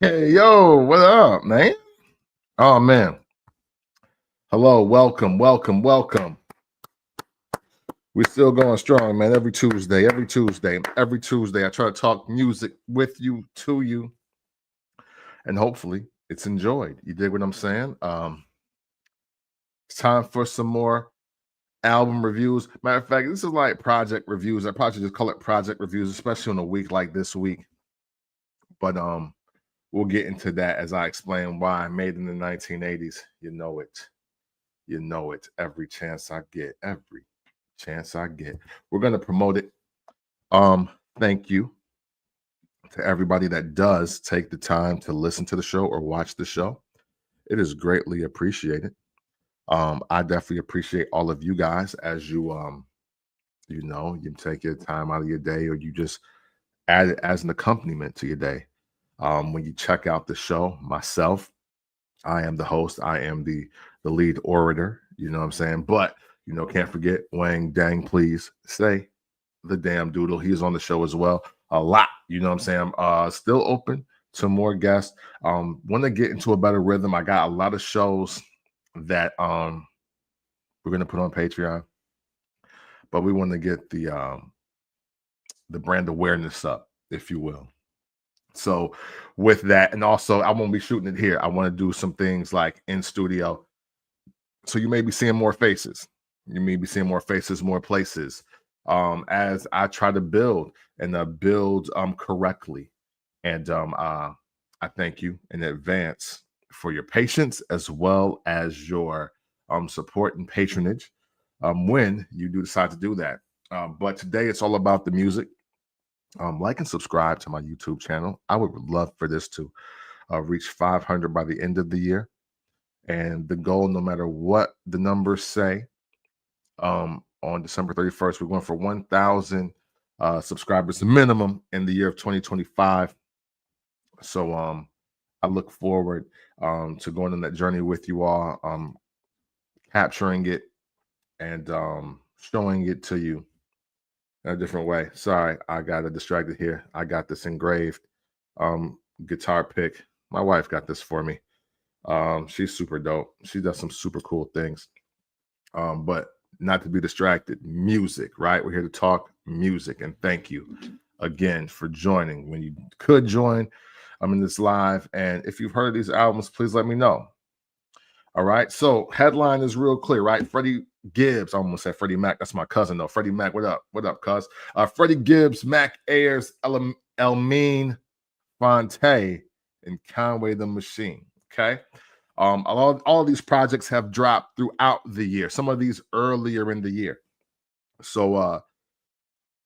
Hey, yo, what up, man? Oh, man. Hello, welcome. We're still going strong, man. Every Tuesday, I try to talk music with you, to you, and hopefully it's enjoyed. You dig what I'm saying? It's time for some more album reviews. Matter of fact, this is like project reviews. I probably just call it project reviews, especially on a week like this week. But we'll get into that as I explain why Made in the 1980s. You know it. Every chance I get. We're gonna promote it. Thank you to everybody that does take the time to listen to the show or watch the show. It is greatly appreciated. I definitely appreciate all of you guys as you you take your time out of your day, or you just add it as an accompaniment to your day. When you check out the show, myself, I am the host. I am the lead orator. You know what I'm saying? But can't forget Wang Dang. Please say the damn doodle. He's on the show as well. A lot. You know what I'm saying? I'm still open to more guests. Want to get into a better rhythm. I got a lot of shows that we're gonna put on Patreon, but we want to get the brand awareness up, if you will. So with that, and also I won't be shooting it here. I want to do some things like in studio. So you may be seeing more faces. You may be seeing more faces, more places. As I try to build and build correctly. And I thank you in advance for your patience as well as your support and patronage when you do decide to do that. But today it's all about the music. Like and subscribe to my YouTube channel. I would love for this to reach 500 by the end of the year. And the goal, no matter what the numbers say, on December 31st, we're going for 1,000 subscribers minimum in the year of 2025. So I look forward to going on that journey with you all, capturing it and showing it to you in a different way. Sorry, I got distracted here. I got this engraved guitar pick. My wife got this for me. She's super dope. She does some super cool things. But not to be distracted, music, right? We're here to talk music. And thank you again for joining. When you could join, I'm in this live. And if you've heard of these albums, please let me know. All right. So headline is real clear, right? Freddie Gibbs. I almost said Freddie Mac. That's my cousin, though. Freddie Mac, what up? What up, cuz? Freddie Gibbs, Mac Ayres, Elmiene, Phonte, and Conway the Machine. Okay. All of these projects have dropped throughout the year. Some of these earlier in the year. So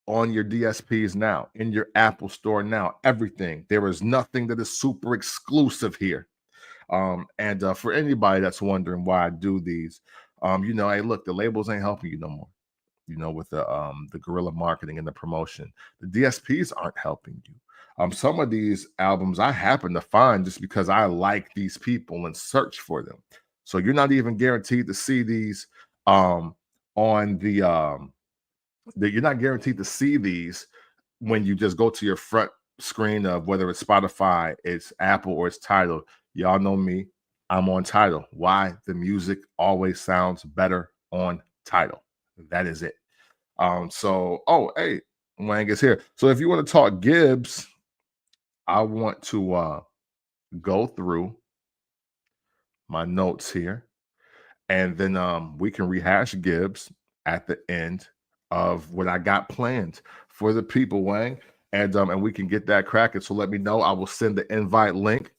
on your DSPs now, in your Apple store now, everything. There is nothing that is super exclusive here. And for anybody that's wondering why I do these, hey, look, the labels ain't helping you no more. With the guerrilla marketing and the promotion, the DSPs aren't helping you. Some of these albums I happen to find just because I like these people and search for them. So you're not even guaranteed to see these on you're not guaranteed to see these when you just go to your front screen of whether it's Spotify, it's Apple, or it's Tidal. Y'all know me. I'm on Tidal. Why? The music always sounds better on Tidal. That is it. Hey, Wang is here. So if you want to talk Gibbs, I want to go through my notes here, and then we can rehash Gibbs at the end of what I got planned for the people, Wang, and we can get that cracking. So let me know. I will send the invite link,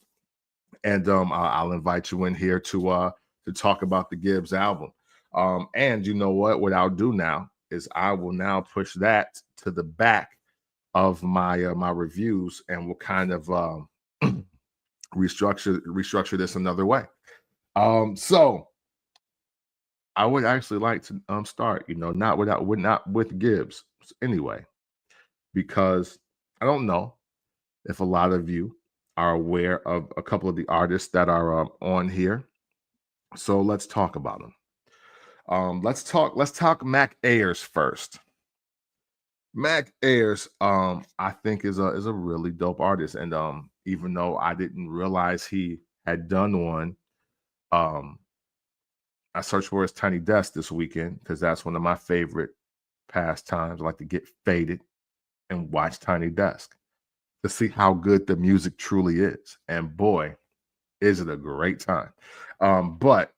and I'll invite you in here to talk about the Gibbs album. And you know what I'll do now is I will now push that to the back of my my reviews, and we'll kind of restructure this another way. So I would actually like to start, not with Gibbs anyway, because I don't know if a lot of you are aware of a couple of the artists that are on here. So let's talk about them. Let's talk Mac Ayres first. Mac Ayres, I think is a really dope artist. And even though I didn't realize he had done one, um, I searched for his Tiny Desk this weekend because that's one of my favorite pastimes. I like to get faded and watch Tiny Desk to see how good the music truly is. And boy, is it a great time. But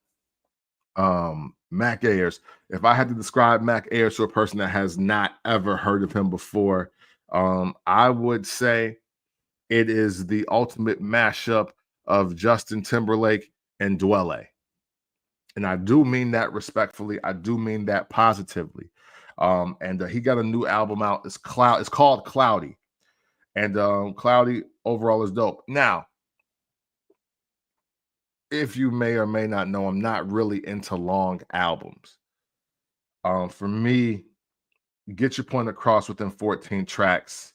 Mac Ayres, if I had to describe Mac Ayres to a person that has not ever heard of him before, I would say it is the ultimate mashup of Justin Timberlake and Dwele. And I do mean that respectfully. I do mean that positively. And he got a new album out. It's called Cloudy. And Cloudy overall is dope. Now, if you may or may not know, I'm not really into long albums. For me, get your point across within 14 tracks,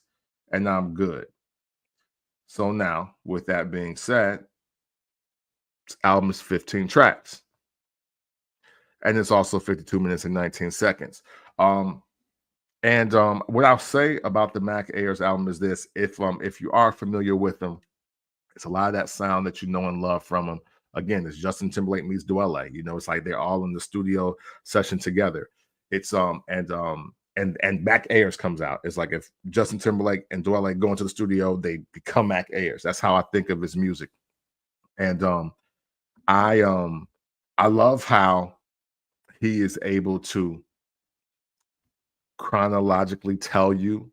and I'm good. So now, with that being said, this album is 15 tracks, and it's also 52 minutes and 19 seconds. And what I'll say about the Mac Ayres album is this: if you are familiar with them, it's a lot of that sound that you know and love from them. Again, it's Justin Timberlake meets Dwele. You know, it's like they're all in the studio session together. It's and Mac Ayres comes out. It's like if Justin Timberlake and Dwele go into the studio, they become Mac Ayres. That's how I think of his music. And I um I love how he is able to chronologically tell you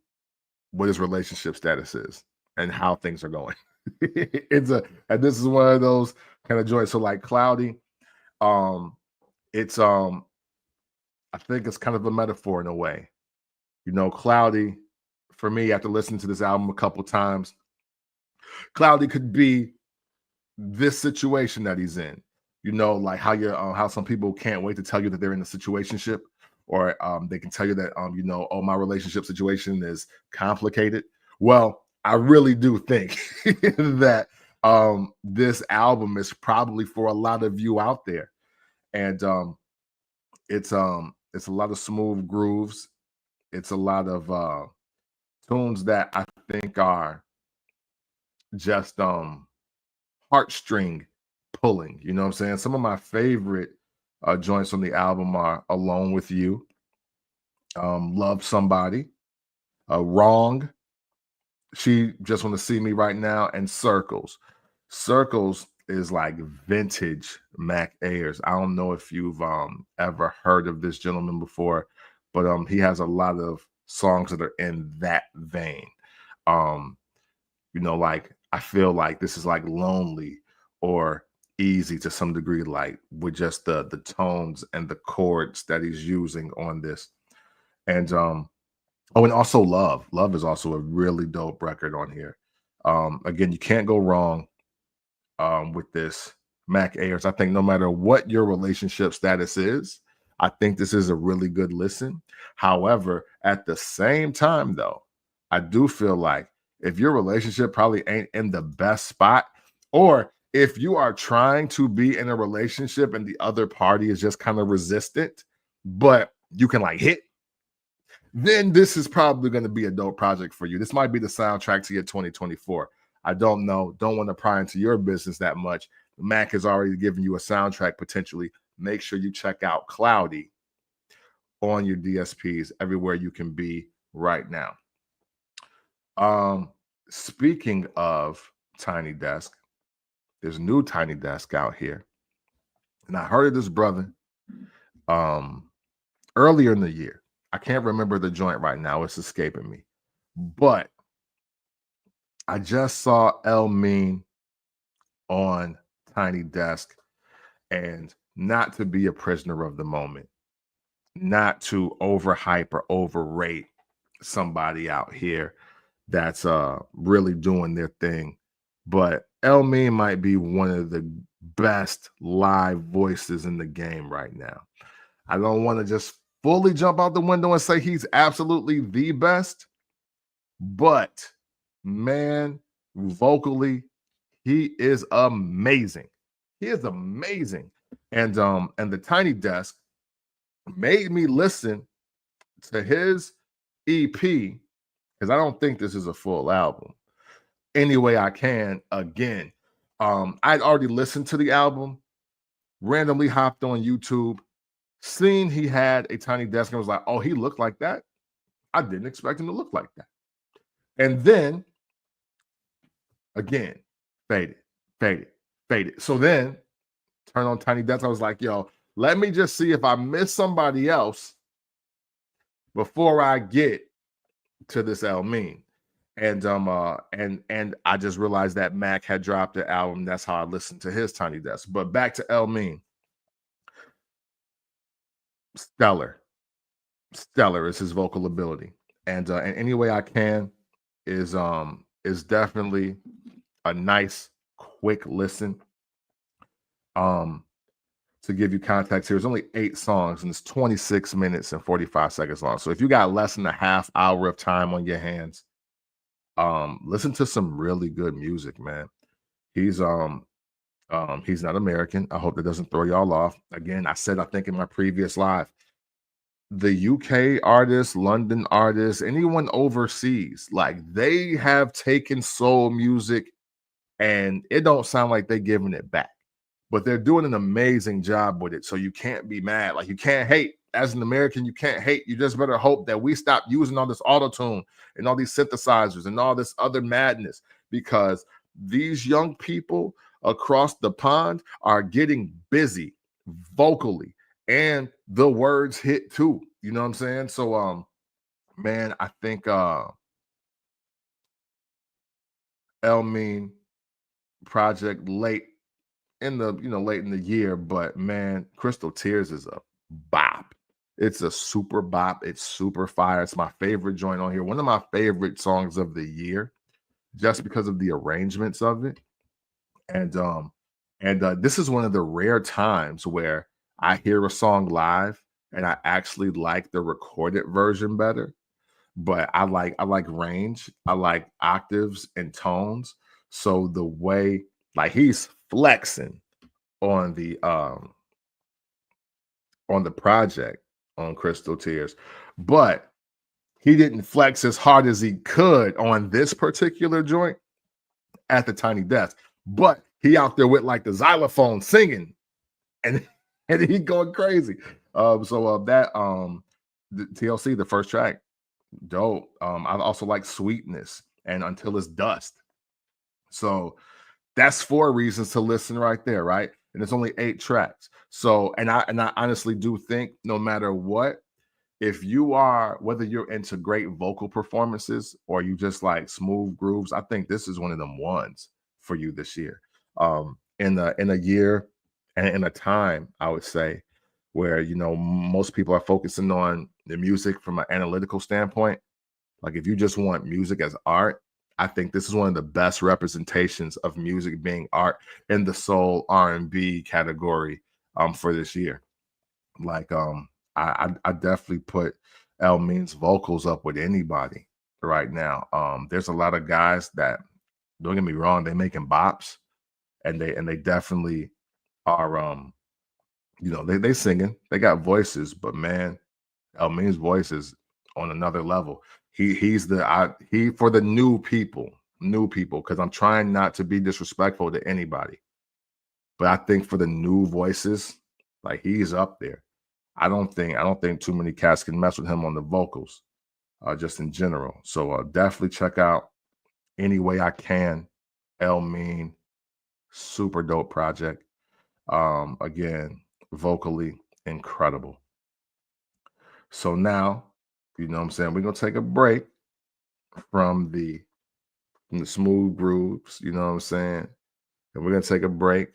what his relationship status is and how things are going. And this is one of those kind of joints. So like Cloudy, um, it's I think it's kind of a metaphor in a way. You know, Cloudy, for me, after listening to this album a couple times, Cloudy could be this situation that he's in. You know, like how some people can't wait to tell you that they're in a situationship, or they can tell you that oh, my relationship situation is complicated. Well, I really do think that this album is probably for a lot of you out there, and it's a lot of smooth grooves. It's a lot of tunes that I think are just heartstring pulling. You know what I'm saying? Some of my favorite joints on the album are "Alone with You," "Love Somebody," "Wrong," "She Just Want to See Me Right Now," and "Circles." Circles is like vintage Mac Ayres. I don't know if you've ever heard of this gentleman before, but he has a lot of songs that are in that vein. Um, like I feel like this is like lonely or easy to some degree, like with just the tones and the chords that he's using on this. And oh, and also Love. Love is also a really dope record on here. Again, you can't go wrong with this Mac Ayres. I think no matter what your relationship status is, I think this is a really good listen. However, at the same time, though, I do feel like if your relationship probably ain't in the best spot, or if you are trying to be in a relationship and the other party is just kind of resistant, but you can like hit, then this is probably going to be a dope project for you. This might be the soundtrack to your 2024. I don't know. Don't want to pry into your business that much. Mac has already given you a soundtrack potentially. Make sure you check out Cloudy on your DSPs everywhere you can be right now. Speaking of Tiny Desk, there's a new Tiny Desk out here. And I heard of this brother earlier in the year. I can't remember the joint right now. It's escaping me. But I just saw Elmiene on Tiny Desk, and not to be a prisoner of the moment, not to overhype or overrate somebody out here that's really doing their thing, but Elmiene might be one of the best live voices in the game right now. I don't want to just fully jump out the window and say he's absolutely the best, but man, vocally, he is amazing. He is amazing. And the Tiny Desk made me listen to his EP, because I don't think this is a full album. Any Way I Can, again. I'd already listened to the album, randomly hopped on YouTube, seen he had a tiny desk, and was like, oh, he looked like that. I didn't expect him to look like that. And then again, faded, faded, faded. So then turn on Tiny Desk. I was like, yo, let me just see if I miss somebody else before I get to this Elmiene. And I just realized that Mac had dropped the album. That's how I listened to his Tiny Desk. But back to Elmiene. Stellar is his vocal ability. And Any Way I Can is definitely a nice quick listen. To give you context here, it's only 8 songs and it's 26 minutes and 45 seconds long. So if you got less than a half hour of time on your hands, listen to some really good music, man. He's not American. I hope that doesn't throw y'all off. Again, I said, I think in my previous live, the UK artists, London artists, anyone overseas, like they have taken soul music and it don't sound like they're giving it back, but they're doing an amazing job with it. So you can't be mad. Like you can't hate. As an American, you can't hate. You just better hope that we stop using all this auto-tune and all these synthesizers and all this other madness, because these young people across the pond are getting busy vocally and the words hit too. You know what I'm saying? So man, I think Elmiene project late in the year, but man, Crystal Tears is a bop. It's a super bop. It's super fire. It's my favorite joint on here. One of my favorite songs of the year, just because of the arrangements of it. And this is one of the rare times where I hear a song live and I actually like the recorded version better. But I like range. I like octaves and tones. So the way, like, he's flexing on the project on Crystal Tears, but he didn't flex as hard as he could on this particular joint at the Tiny Desk. But he out there with like the xylophone singing and and he going crazy. The TLC, the first track, dope. I also like Sweetness and Until It's Dust. So that's 4 reasons to listen right there, right? And it's only 8 tracks. So, and I honestly do think no matter what, if you are, whether you're into great vocal performances or you just like smooth grooves, I think this is one of them ones for you this year. In a year and in a time, I would say, where most people are focusing on the music from an analytical standpoint. Like if you just want music as art, I think this is one of the best representations of music being art in the soul R&B category for this year. Like I definitely put Elmiene's vocals up with anybody right now. There's a lot of guys that, don't get me wrong, they making bops and they definitely are they singing, they got voices, but man, Elmiene's voice is on another level. He's for the new people, because I'm trying not to be disrespectful to anybody, but I think for the new voices, like he's up there. I don't think too many cats can mess with him on the vocals, just in general. So definitely check out Any Way I Can, Elmiene, super dope project. Again, vocally incredible. So now, you know what I'm saying, we're gonna take a break from the smooth grooves, you know what I'm saying? And we're gonna take a break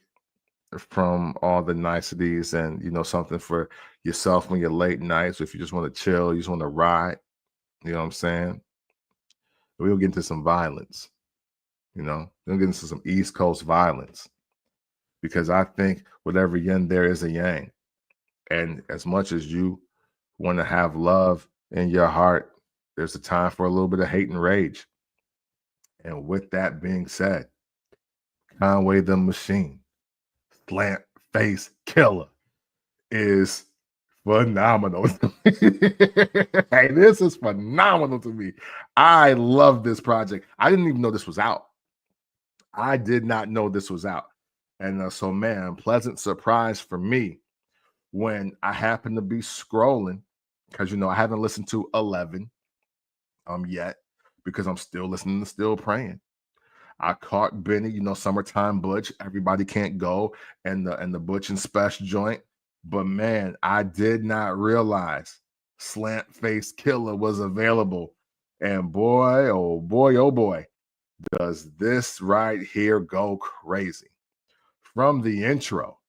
from all the niceties and something for yourself when you're late nights, if you just want to chill, you just want to ride, you know what I'm saying? We'll get into some violence, we'll get into some East Coast violence, because I think whatever yin there is a yang. And as much as you want to have love in your heart, there's a time for a little bit of hate and rage. And with that being said, Conway the Machine, Slant Face Killah is phenomenal. Hey, this is phenomenal to me. I love this project. I didn't even know this was out. I did not know this was out. And so, man, pleasant surprise for me when I happened to be scrolling because, I haven't listened to 11 yet because I'm still listening to Still Praying. I caught Benny, summertime Butch. Everybody can't go, and the Butch and Special joint. But man, I did not realize Slant Face Killah was available. And boy, oh boy, does this right here go crazy. From the intro,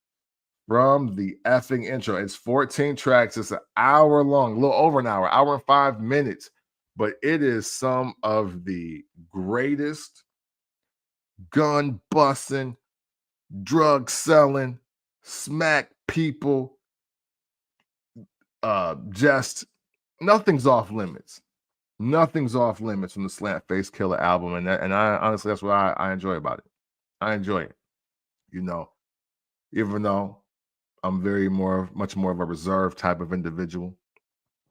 from the effing intro. It's 14 tracks. It's an hour long, a little over an hour and 5 minutes. But it is some of the greatest gun busting, drug selling, smack people. Just nothing's off limits. Nothing's off limits from the Slant Face Killah album, and I honestly that's what I enjoy about it. I enjoy it. Even though I'm much more of a reserved type of individual.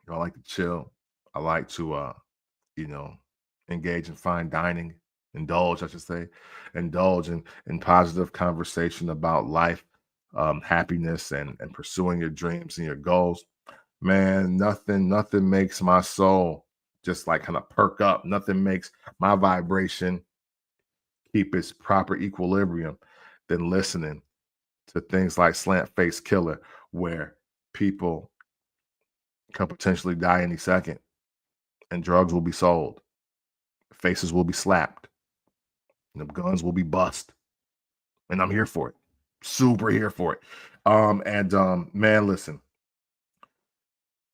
I like to chill. I like to you know, engage in fine dining, indulge, I should say, indulge in positive conversation about life, happiness, and pursuing your dreams and your goals. Man, nothing makes my soul just like kind of perk up. Nothing makes my vibration keep its proper equilibrium than listening to things like Slant Face Killah, where people can potentially die any second and drugs will be sold, faces will be slapped, guns will be bust. And I'm here for it. Super here for it. Man, listen.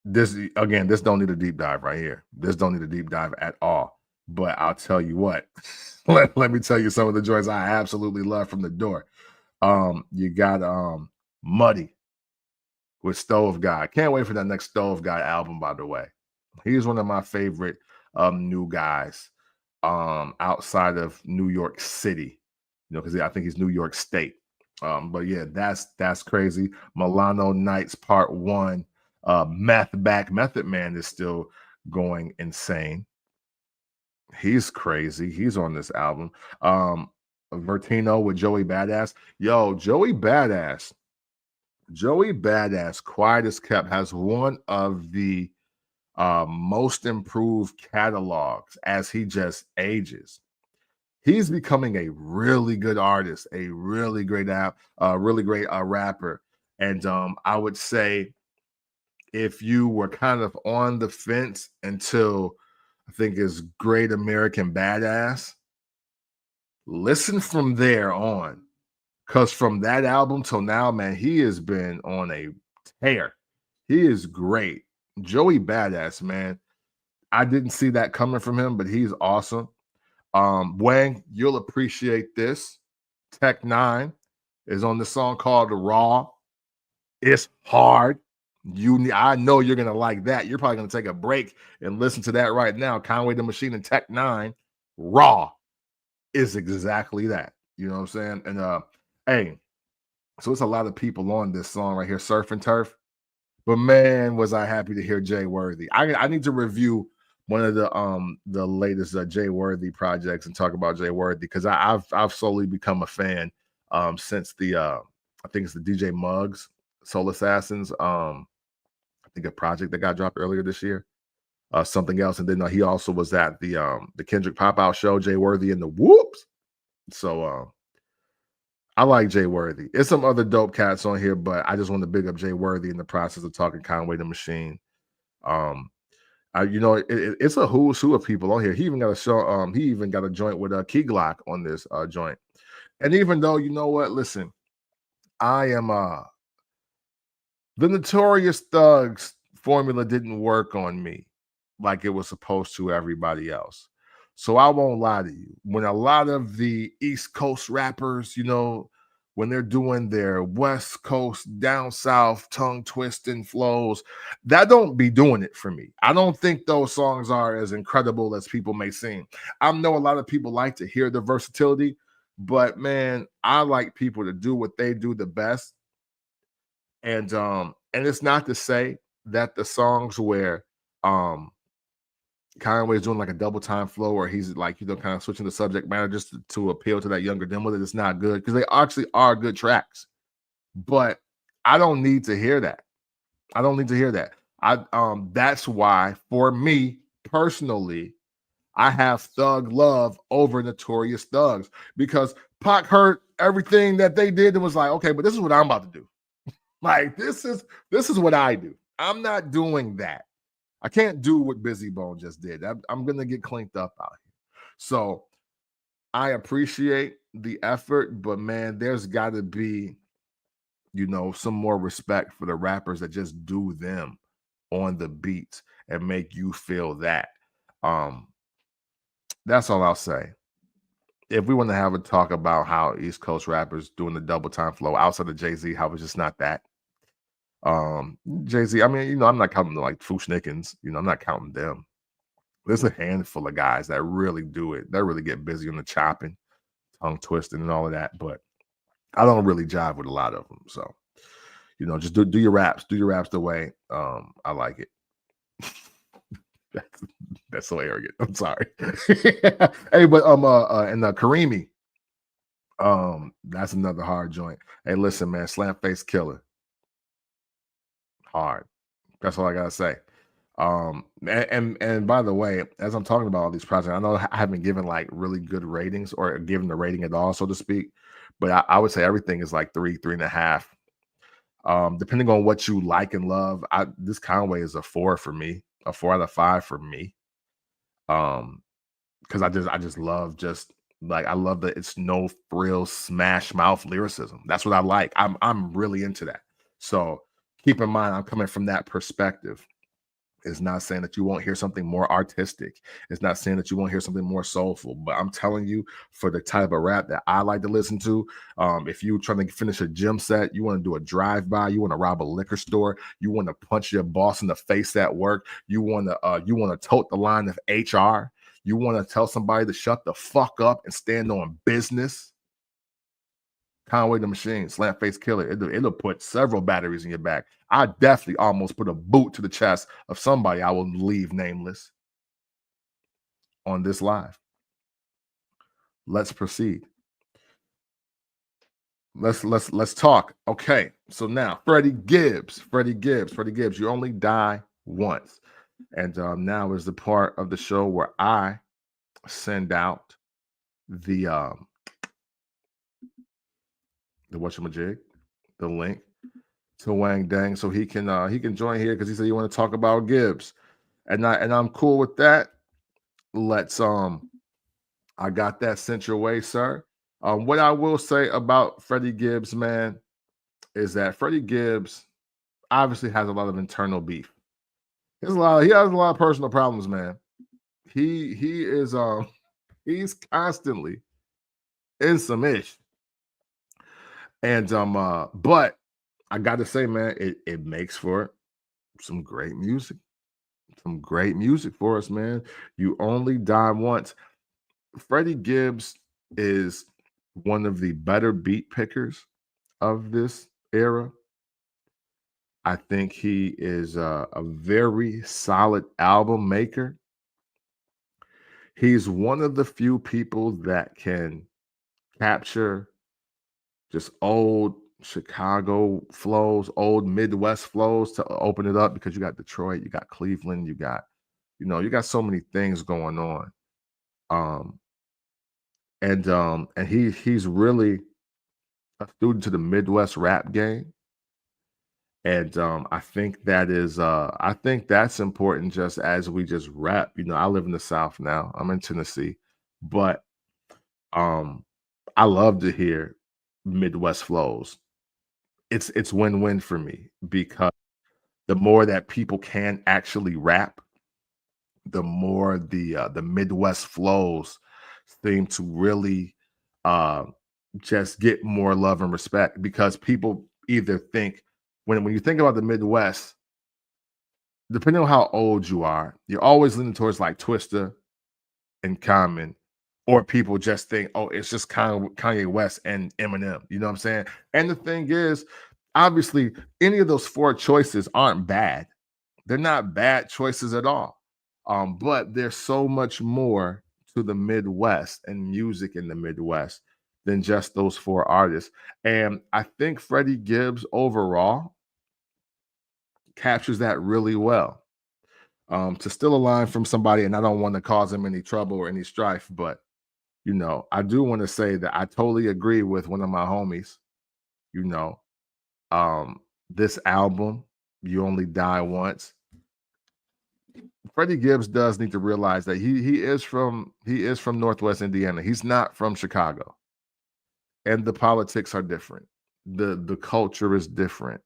This don't need a deep dive right here. This don't need a deep dive at all. But I'll tell you what. let me tell you some of the joints I absolutely love from the door. You got Muddy with Stove Guy. Can't wait for that next Stove Guy album, by the way. He's one of my favorite new guys outside of New York City, because I think he's New York State. But yeah, that's crazy. Milano Nights Part 1. Method Man is still going insane. He's crazy. He's on this album. Vertino with Joey Badass. Yo, Joey Badass, quiet as kept, has one of the most improved catalogs as he just ages. He's becoming a really good artist, a really great rapper. And I would say if you were kind of on the fence until I think his Great American Badass, listen from there on. Because from that album till now, man, he has been on a tear. He is great. Joey Badass, man. I didn't see that coming from him, but he's awesome. Wang, you'll appreciate this. Tech Nine is on the song called Raw. It's hard. I know you're gonna like that. You're probably gonna take a break and listen to that right now. Conway the Machine and Tech Nine. Raw is exactly that. You know what I'm saying? And hey, so it's a lot of people on this song right here, Surf and Turf. But man, was I happy to hear Jay Worthy. I need to review one of the latest Jay Worthy projects and talk about Jay Worthy because I've slowly become a fan since the I think it's the DJ Muggs Soul Assassins I think a project that got dropped earlier this year. Something else, and then he also was at the Kendrick Pop Out show, Jay Worthy and the Whoops. So I like Jay Worthy. It's some other dope cats on here, but I just want to big up Jay Worthy in the process of talking Conway the Machine. It's a who's who of people on here. He even got a show. He even got a joint with Killah on this joint. And even though listen, I am the Notorious Thugs formula didn't work on me like it was supposed to everybody else. So I won't lie to you. When a lot of the East Coast rappers, when they're doing their West Coast, down South, tongue twisting flows, that don't be doing it for me. I don't think those songs are as incredible as people may seem. I know a lot of people like to hear the versatility, but man, I like people to do what they do the best. And it's not to say that the songs where Conway's doing like a double time flow, or he's like, kind of switching the subject matter just to appeal to that younger demo, that it's not good, because they actually are good tracks. But I don't need to hear that. I don't need to hear that. That's why, for me personally, I have Thug Love over Notorious Thugs, because Pac heard everything that they did and was like, okay, but this is what I'm about to do. Like, this is what I do. I'm not doing that. I can't do what Busy Bone just did. I'm gonna get cleaned up out here. So I appreciate the effort, but man, there's got to be, some more respect for the rappers that just do them on the beats and make you feel that. That's all I'll say. If we want to have a talk about how East Coast rappers doing the double time flow outside of Jay-Z, how it's just not that. Jay-Z, I mean, I'm not counting like Fushnikins, I'm not counting them. There's a handful of guys that really do it. That really get busy on the chopping, tongue twisting, and all of that. But I don't really jive with a lot of them. So, just do your raps. Do your raps the way I like it. That's so arrogant. I'm sorry. Hey, but and Karimi, that's another hard joint. Hey, listen, man, Slant face Killah. Hard. That's all I gotta say. And by the way, as I'm talking about all these projects, I know I haven't given like really good ratings or given the rating at all, so to speak. But I would say everything is like 3.5. Depending on what you like and love, this Conway is a 4 for me, a 4 out of 5 for me. Because I just love, just like, I love that it's no frill smash mouth lyricism. That's what I like. I'm really into that. So keep in mind, I'm coming from that perspective. It's not saying that you won't hear something more artistic. It's not saying that you won't hear something more soulful. But I'm telling you, for the type of rap that I like to listen to, if you're trying to finish a gym set, you want to do a drive-by, you want to rob a liquor store, you want to punch your boss in the face at work, you want to tote the line of HR, you want to tell somebody to shut the fuck up and stand on business. Conway the Machine, Slant face Killah. It'll put several batteries in your back. I definitely almost put a boot to the chest of somebody I will leave nameless on this live. Let's proceed. Let's talk. Okay, so now Freddie Gibbs. You only die once, and now is the part of the show where I send out the whatchamajig, the link to Wang Dang, so he can join here, because he said you want to talk about Gibbs, and I'm cool with that. Let's I got that sent your way, sir. What I will say about Freddie Gibbs, man, is that Freddie Gibbs obviously has a lot of internal beef. He has a lot of personal problems, man. He is he's constantly in some ish. And but I gotta say, man, it makes for some great music. Some great music for us, man. You only die once. Freddie Gibbs is one of the better beat pickers of this era. I think he is a very solid album maker. He's one of the few people that can capture just old Chicago flows, old Midwest flows, to open it up, because you got Detroit, you got Cleveland, you got so many things going on. And he's really a student to the Midwest rap game. And I think that's important, just as we just rap. I live in the South now. I'm in Tennessee, but I love to hear Midwest flows. It's win-win for me, because the more that people can actually rap, the more the Midwest flows seem to really just get more love and respect, because people either think, when you think about the Midwest, depending on how old you are, you're always leaning towards like Twista and Common, or people just think, oh, it's just Kanye West and Eminem. You know what I'm saying? And the thing is, obviously, any of those 4 choices aren't bad. They're not bad choices at all. But there's so much more to the Midwest and music in the Midwest than just those four artists. And I think Freddie Gibbs overall captures that really well. To steal a line from somebody, and I don't want to cause him any trouble or any strife, but I do want to say that I totally agree with one of my homies. You know, this album, You Only Die Once. Freddie Gibbs does need to realize that he is from Northwest Indiana. He's not from Chicago, and the politics are different. The culture is different.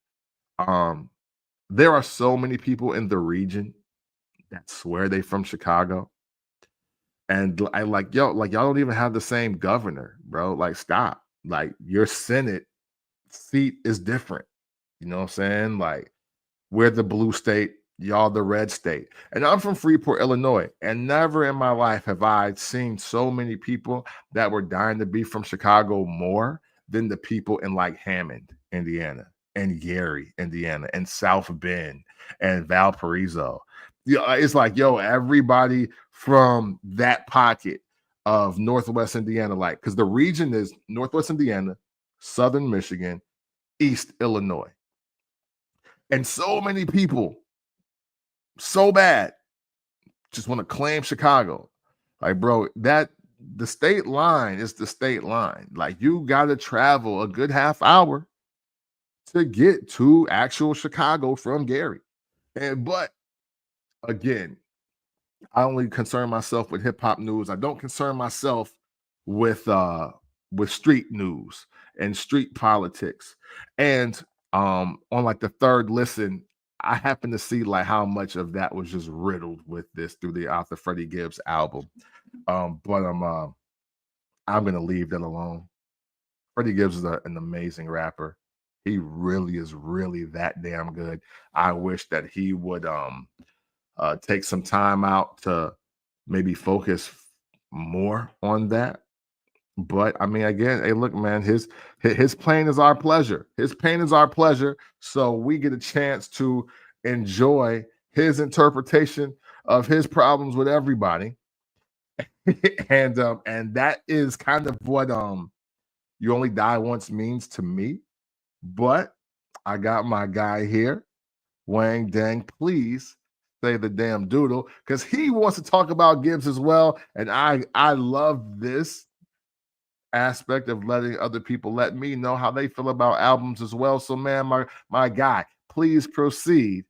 There are so many people in the region that swear they from Chicago, and I like y'all don't even have the same governor, bro. Like, stop. Like, your Senate seat is different. You know what I'm saying? Like, we're the blue state, y'all the red state. And I'm from Freeport, Illinois, and never in my life have I seen so many people that were dying to be from Chicago more than the people in like Hammond, Indiana, and Gary, Indiana, and South Bend, and Valparaiso. It's like, yo, everybody from that pocket of Northwest Indiana, like, because the region is Northwest Indiana, Southern Michigan, East Illinois. And so many people, so bad, just want to claim Chicago. Like, bro, the state line is the state line. Like, you got to travel a good half hour to get to actual Chicago from Gary. But again, I only concern myself with hip hop news. I don't concern myself with street news and street politics. And on like the third listen, I happen to see like how much of that was just riddled with this through the Freddie Gibbs album. But I'm gonna leave that alone. Freddie Gibbs is an amazing rapper. He really is really that damn good. I wish that he would take some time out to maybe focus more on that. But I mean, again, hey, look, man, his pain is our pleasure. His pain is our pleasure. So we get a chance to enjoy his interpretation of his problems with everybody. and that is kind of what You Only Die Once means to me. But I got my guy here. Wang Dang, please say the damn doodle, because he wants to talk about Gibbs as well. And I love this aspect of letting other people let me know how they feel about albums as well. So, man, my guy, please proceed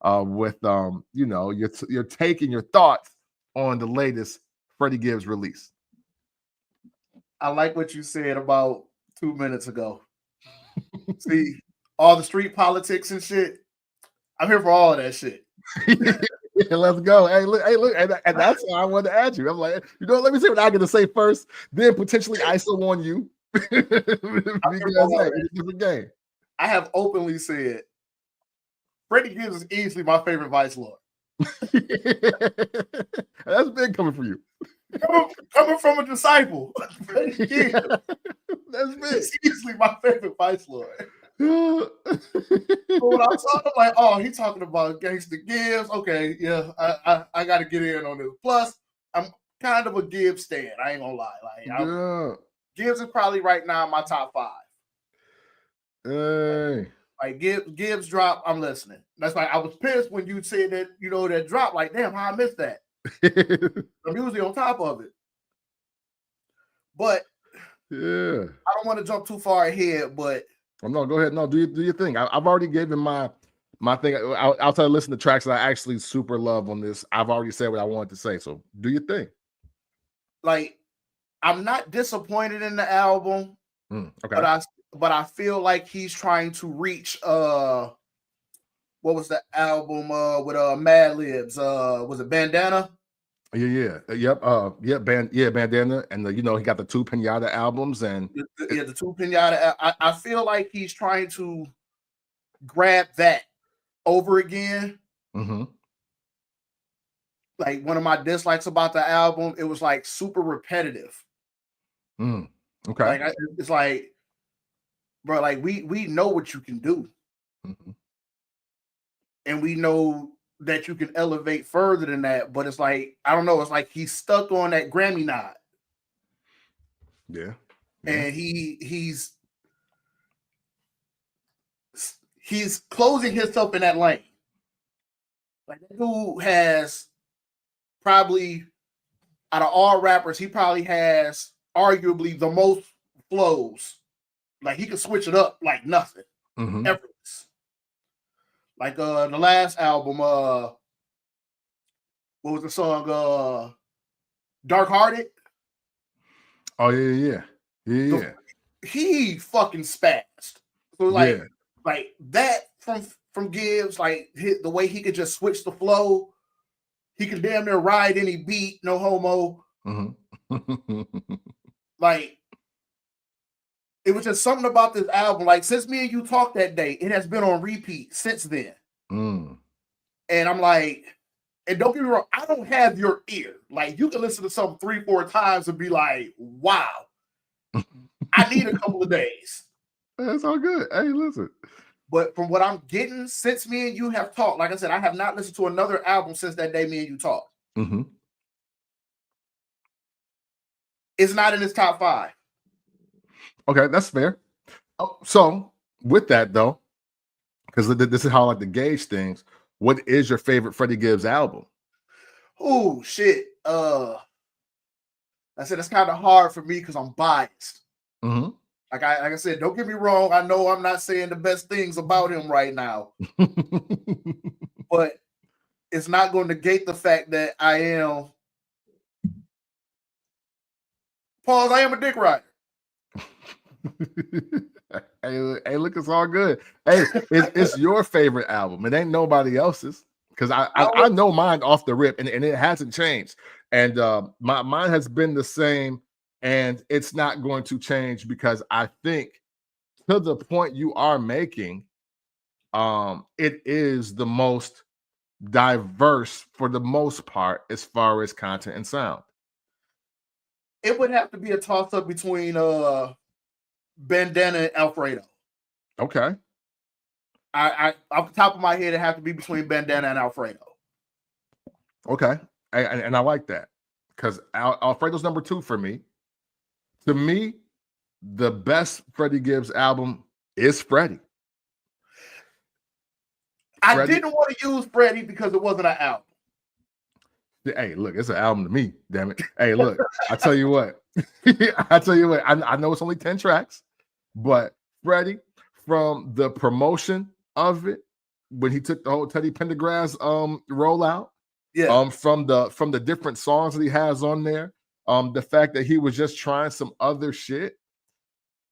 with your take and your thoughts on the latest Freddie Gibbs release. I like what you said about 2 minutes ago. See, all the street politics and shit. I'm here for all of that shit. Let's go. Hey, look, and that's why I wanted to add you. I'm like, let me see what I got to say first, then potentially ISO on you. Because hey, it's a different game. I have openly said Freddie Gibbs is easily my favorite Vice Lord. That's big coming from you. Coming from a disciple. Freddie Gibbs. That's big. He's easily my favorite Vice Lord. So when I saw him, like, oh, he's talking about Gangsta Gibbs. Okay, yeah, I got to get in on this. Plus, I'm kind of a Gibbs stan. I ain't gonna lie. Like, Gibbs is probably right now in my top 5. Hey. Like Gibbs drop, I'm listening. That's why I was pissed when you said that, that drop. Like, damn, how I missed that. I'm usually on top of it. But yeah, I don't want to jump too far ahead, but no, go ahead. No, do your thing. I've already given my thing. I'll try to listen to tracks that I actually super love on this. I've already said what I wanted to say, so do your thing. Like, I'm not disappointed in the album. Okay. But I feel like he's trying to reach what was the album with Mad Libs? Was it Bandana? Yeah. Yep. Bandana, and he got the 2 Pinata albums, and the 2 Pinata. I feel like he's trying to grab that over again. Mm-hmm. Like, one of my dislikes about the album, it was like super repetitive. Okay. Like, it's like, bro, like we know what you can do. Mm-hmm. and we know that you can elevate further than that, but it's like, I don't know, it's like he's stuck on that Grammy nod. Yeah. And he's closing himself in that lane. Like, that dude has probably, out of all rappers, he probably has arguably the most flows. Like, he can switch it up like nothing. Effortless. Like the last album, what was the song? Dark Hearted? Oh, yeah. He fucking spazzed. So like that from Gibbs, like the way he could just switch the flow, he could damn near ride any beat, no homo. Like, it was just something about this album. Like, since me and you talked that day, it has been on repeat since then. And I'm like, and don't get me wrong, I don't have your ear. Like, you can listen to something 3-4 times and be like, wow, I need a couple of days. That's all good. Hey, listen. But from what I'm getting since me and you have talked, like I said, I have not listened to another album since that day me and you talked. It's not in his top 5. Okay, that's fair. So with that though, because this is how I like to gauge things, what is your favorite Freddie Gibbs album? Oh shit. I said it's kind of hard for me because I'm biased. Like I said, don't get me wrong. I know I'm not saying the best things about him right now, but it's not going to negate the fact that I am. Pause. I am a dick rider. Hey, look, it's all good. Hey, it's your favorite album. It ain't nobody else's. Because I know mine off the rip, and it hasn't changed. And mine has been the same, and it's not going to change because I think, to the point you are making, it is the most diverse for the most part as far as content and sound. It would have to be a toss-up between Bandana and Alfredo. Okay. I off the top of my head, it have to be between Bandana and Alfredo. Okay. And I like that. Because Alfredo's number 2 for me. To me, the best Freddie Gibbs album is Freddie. I didn't want to use Freddie because it wasn't an album. Hey, look, it's an album to me, damn it. Hey, look, I tell you what. I know it's only 10 tracks, but Freddie, from the promotion of it, when he took the whole Teddy Pendergrass rollout, from the different songs that he has on there, the fact that he was just trying some other shit,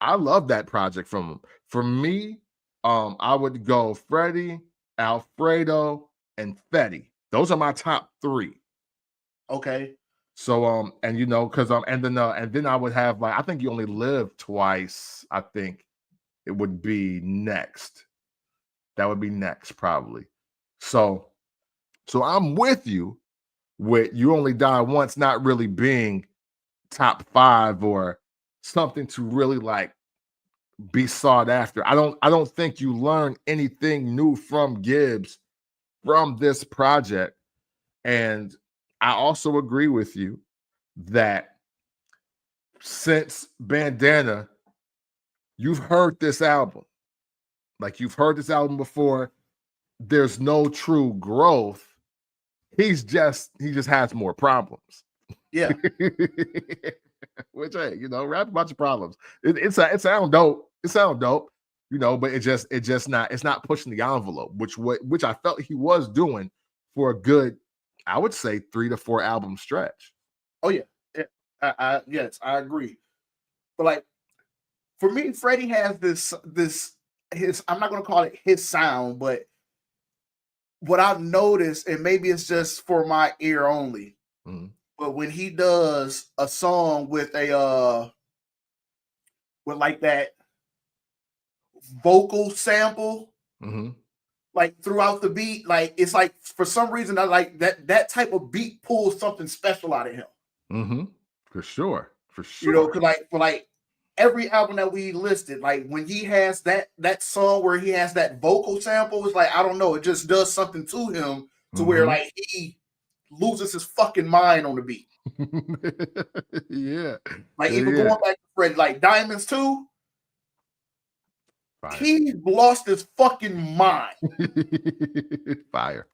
I love that project from him. For me, I would go Freddie, Alfredo, and Fetty. Those are my top 3. Okay. So and you know, because and then I would have, like, I think You Only Live Twice. I think it would be next. That would be next, probably. So I'm with you with You Only Die Once not really being top 5 or something to really like be sought after. I don't think you learn anything new from Gibbs from this project. And I also agree with you that since Bandana, you've heard this album. Like, you've heard this album before. There's no true growth. He just has more problems. Yeah. Which, hey, you know, rap about your problems. It sounds dope. It sounds dope, you know, but it's not pushing the envelope, which I felt he was doing for a good, I would say, 3 to 4 album stretch. Oh yeah. Yes, I agree. But like, for me, Freddie has his, I'm not going to call it his sound, but what I've noticed, and maybe it's just for my ear only, but when he does a song with like that vocal sample, like throughout the beat, like it's like for some reason I like that type of beat pulls something special out of him. For sure. You know, cause like every album that we listed, like when he has that song where he has that vocal sample, it's like, I don't know, it just does something to him to where like he loses his fucking mind on the beat. Yeah. Like even going back to Freddie, like Diamonds 2, Fire. he lost his fucking mind. Fire.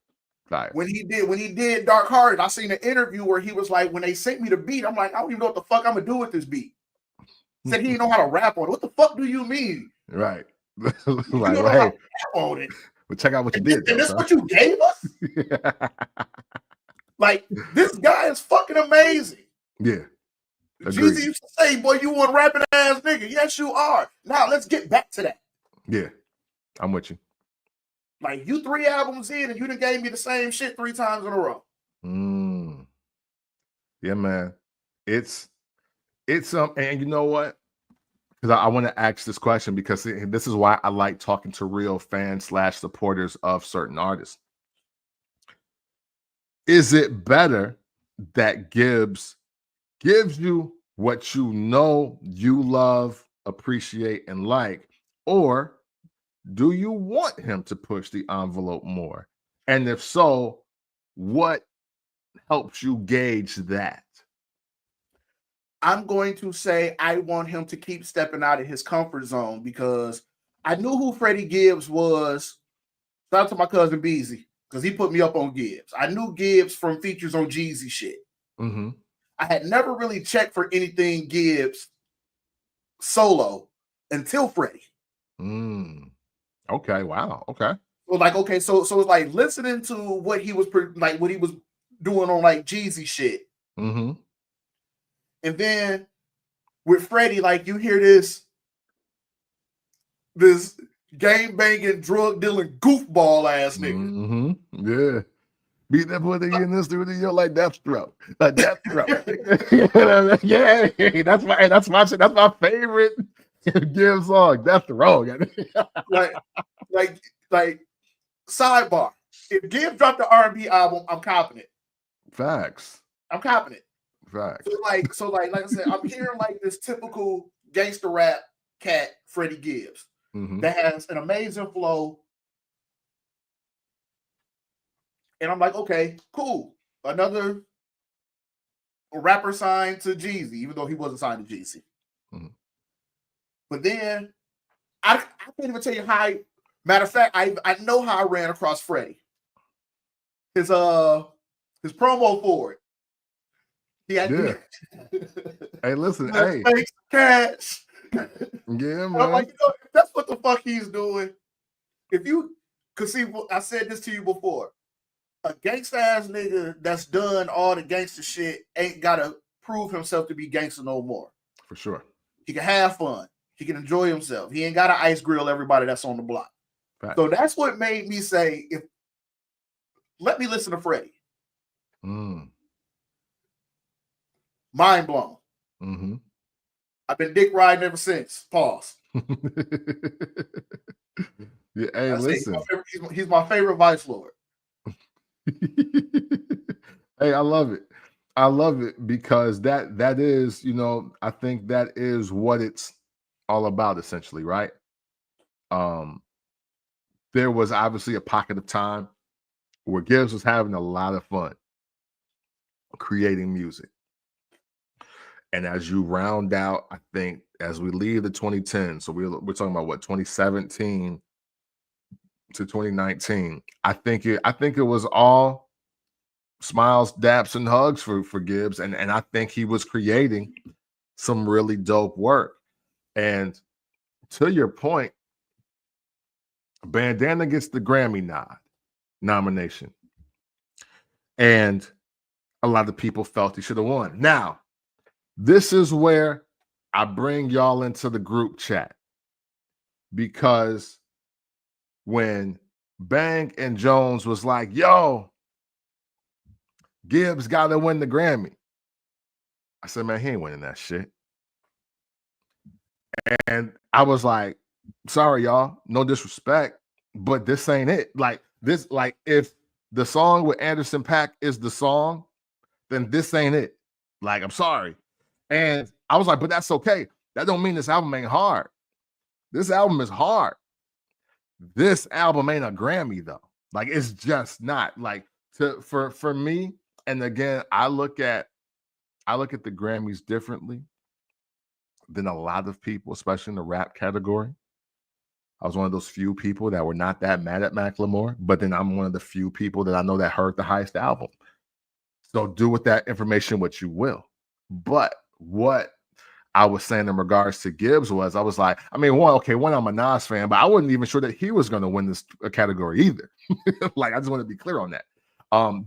When he did Dark Hearted, I seen an interview where he was like, when they sent me the beat, I'm like, I don't even know what the fuck I'm gonna do with this beat. Said he didn't know how to rap on it. What the fuck do you mean? Right. Like, you don't know how to rap on it. But check out what you did. And this what you gave us? Like, this guy is fucking amazing. Yeah. Jeezy used to say, boy, you one rapping ass nigga. Yes, you are. Now let's get back to that. Yeah. I'm with you. Like, you 3 albums in and you done gave me the same shit 3 times in a row. Yeah, man. It's and you know what? Because I want to ask this question because this is why I like talking to real fans / supporters of certain artists. Is it better that Gibbs gives you what you know you love, appreciate, and like, or do you want him to push the envelope more? And if so, what helps you gauge that? I'm going to say I want him to keep stepping out of his comfort zone because I knew who Freddie Gibbs was. Shout out to my cousin Beezy because he put me up on Gibbs. I knew Gibbs from features on Jeezy shit. I had never really checked for anything Gibbs solo until Freddie. Okay. Wow. Okay. So it's like listening to what he was doing on like Jeezy shit. And then with Freddie, like you hear this game banging, drug dealing, goofball ass nigga. Yeah. Beat that boy in the studio like Deathstroke. Yeah. That's my favorite Gibbs song. Deathstroke. like sidebar. If Gibbs dropped the R&B album, I'm confident. Facts. I'm confident. Facts. So like I said, I'm hearing like this typical gangster rap cat, Freddie Gibbs, that has an amazing flow. And I'm like, okay, cool. Another rapper signed to Jeezy, even though he wasn't signed to Jeezy. But then I can't even tell you how. Matter of fact, I know how I ran across Freddie. His promo for it. Yeah. Hey, listen. Hey. Cash. Yeah, man. I'm like, if that's what the fuck he's doing. If you could see, I said this to you before. A gangsta ass nigga that's done all the gangster shit ain't gotta prove himself to be gangster no more. For sure. He can have fun. He can enjoy himself. He ain't gotta ice grill everybody that's on the block. Right. So that's what made me say, let me listen to Freddie. Mind blown. I've been dick riding ever since. Pause. Yeah, hey, listen. He's my favorite Vice Lord. Hey, I love it. I love it because that is, I think that is what it's all about, essentially, right? There was obviously a pocket of time where Gibbs was having a lot of fun creating music. And as you round out, I think, as we leave the 2010s, so we're talking about what, 2017 to 2019. I think it was all smiles, daps, and hugs for Gibbs, and I think he was creating some really dope work. And to your point, Bandana gets the Grammy nomination, and a lot of people felt he should have won. Now, this is where I bring y'all into the group chat, because when Bang and Jones was like, yo, Gibbs got to win the Grammy, I said, man, he ain't winning that shit. And I was like, sorry, y'all, no disrespect, but this ain't it. Like, if the song with Anderson .Paak is the song, then this ain't it. Like, I'm sorry. And I was like, but that's okay. That don't mean this album ain't hard. This album is hard. This album ain't a Grammy though. Like it's just not. Like for me, and again, I look at the Grammys differently than a lot of people, especially in the rap category. I was one of those few people that were not that mad at Macklemore, but then I'm one of the few people that I know that heard the highest album. So do with that information what you will. But what I was saying in regards to Gibbs was, I was like, I mean, one, I'm a Nas fan, but I wasn't even sure that he was going to win this category either. Like, I just want to be clear on that.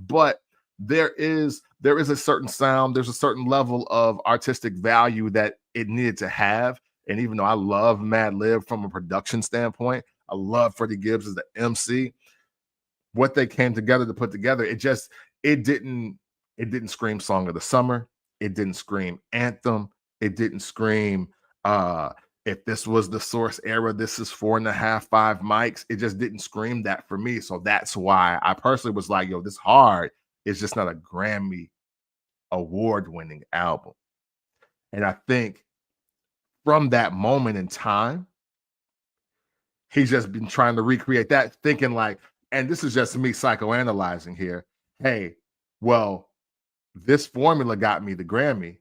But there is a certain sound, there's a certain level of artistic value that it needed to have. And even though I love Mad Lib from a production standpoint, I love Freddie Gibbs as the MC. What they came together to put together, it didn't scream Song of the Summer. It didn't scream anthem. It didn't scream if this was the Source era, this is 4.5, 5 mics. It just didn't scream that for me. So that's why I personally was like, yo, this hard is just not a Grammy award-winning album. And I think from that moment in time, he's just been trying to recreate that, thinking like, and this is just me psychoanalyzing here. Hey, well, this formula got me the Grammy.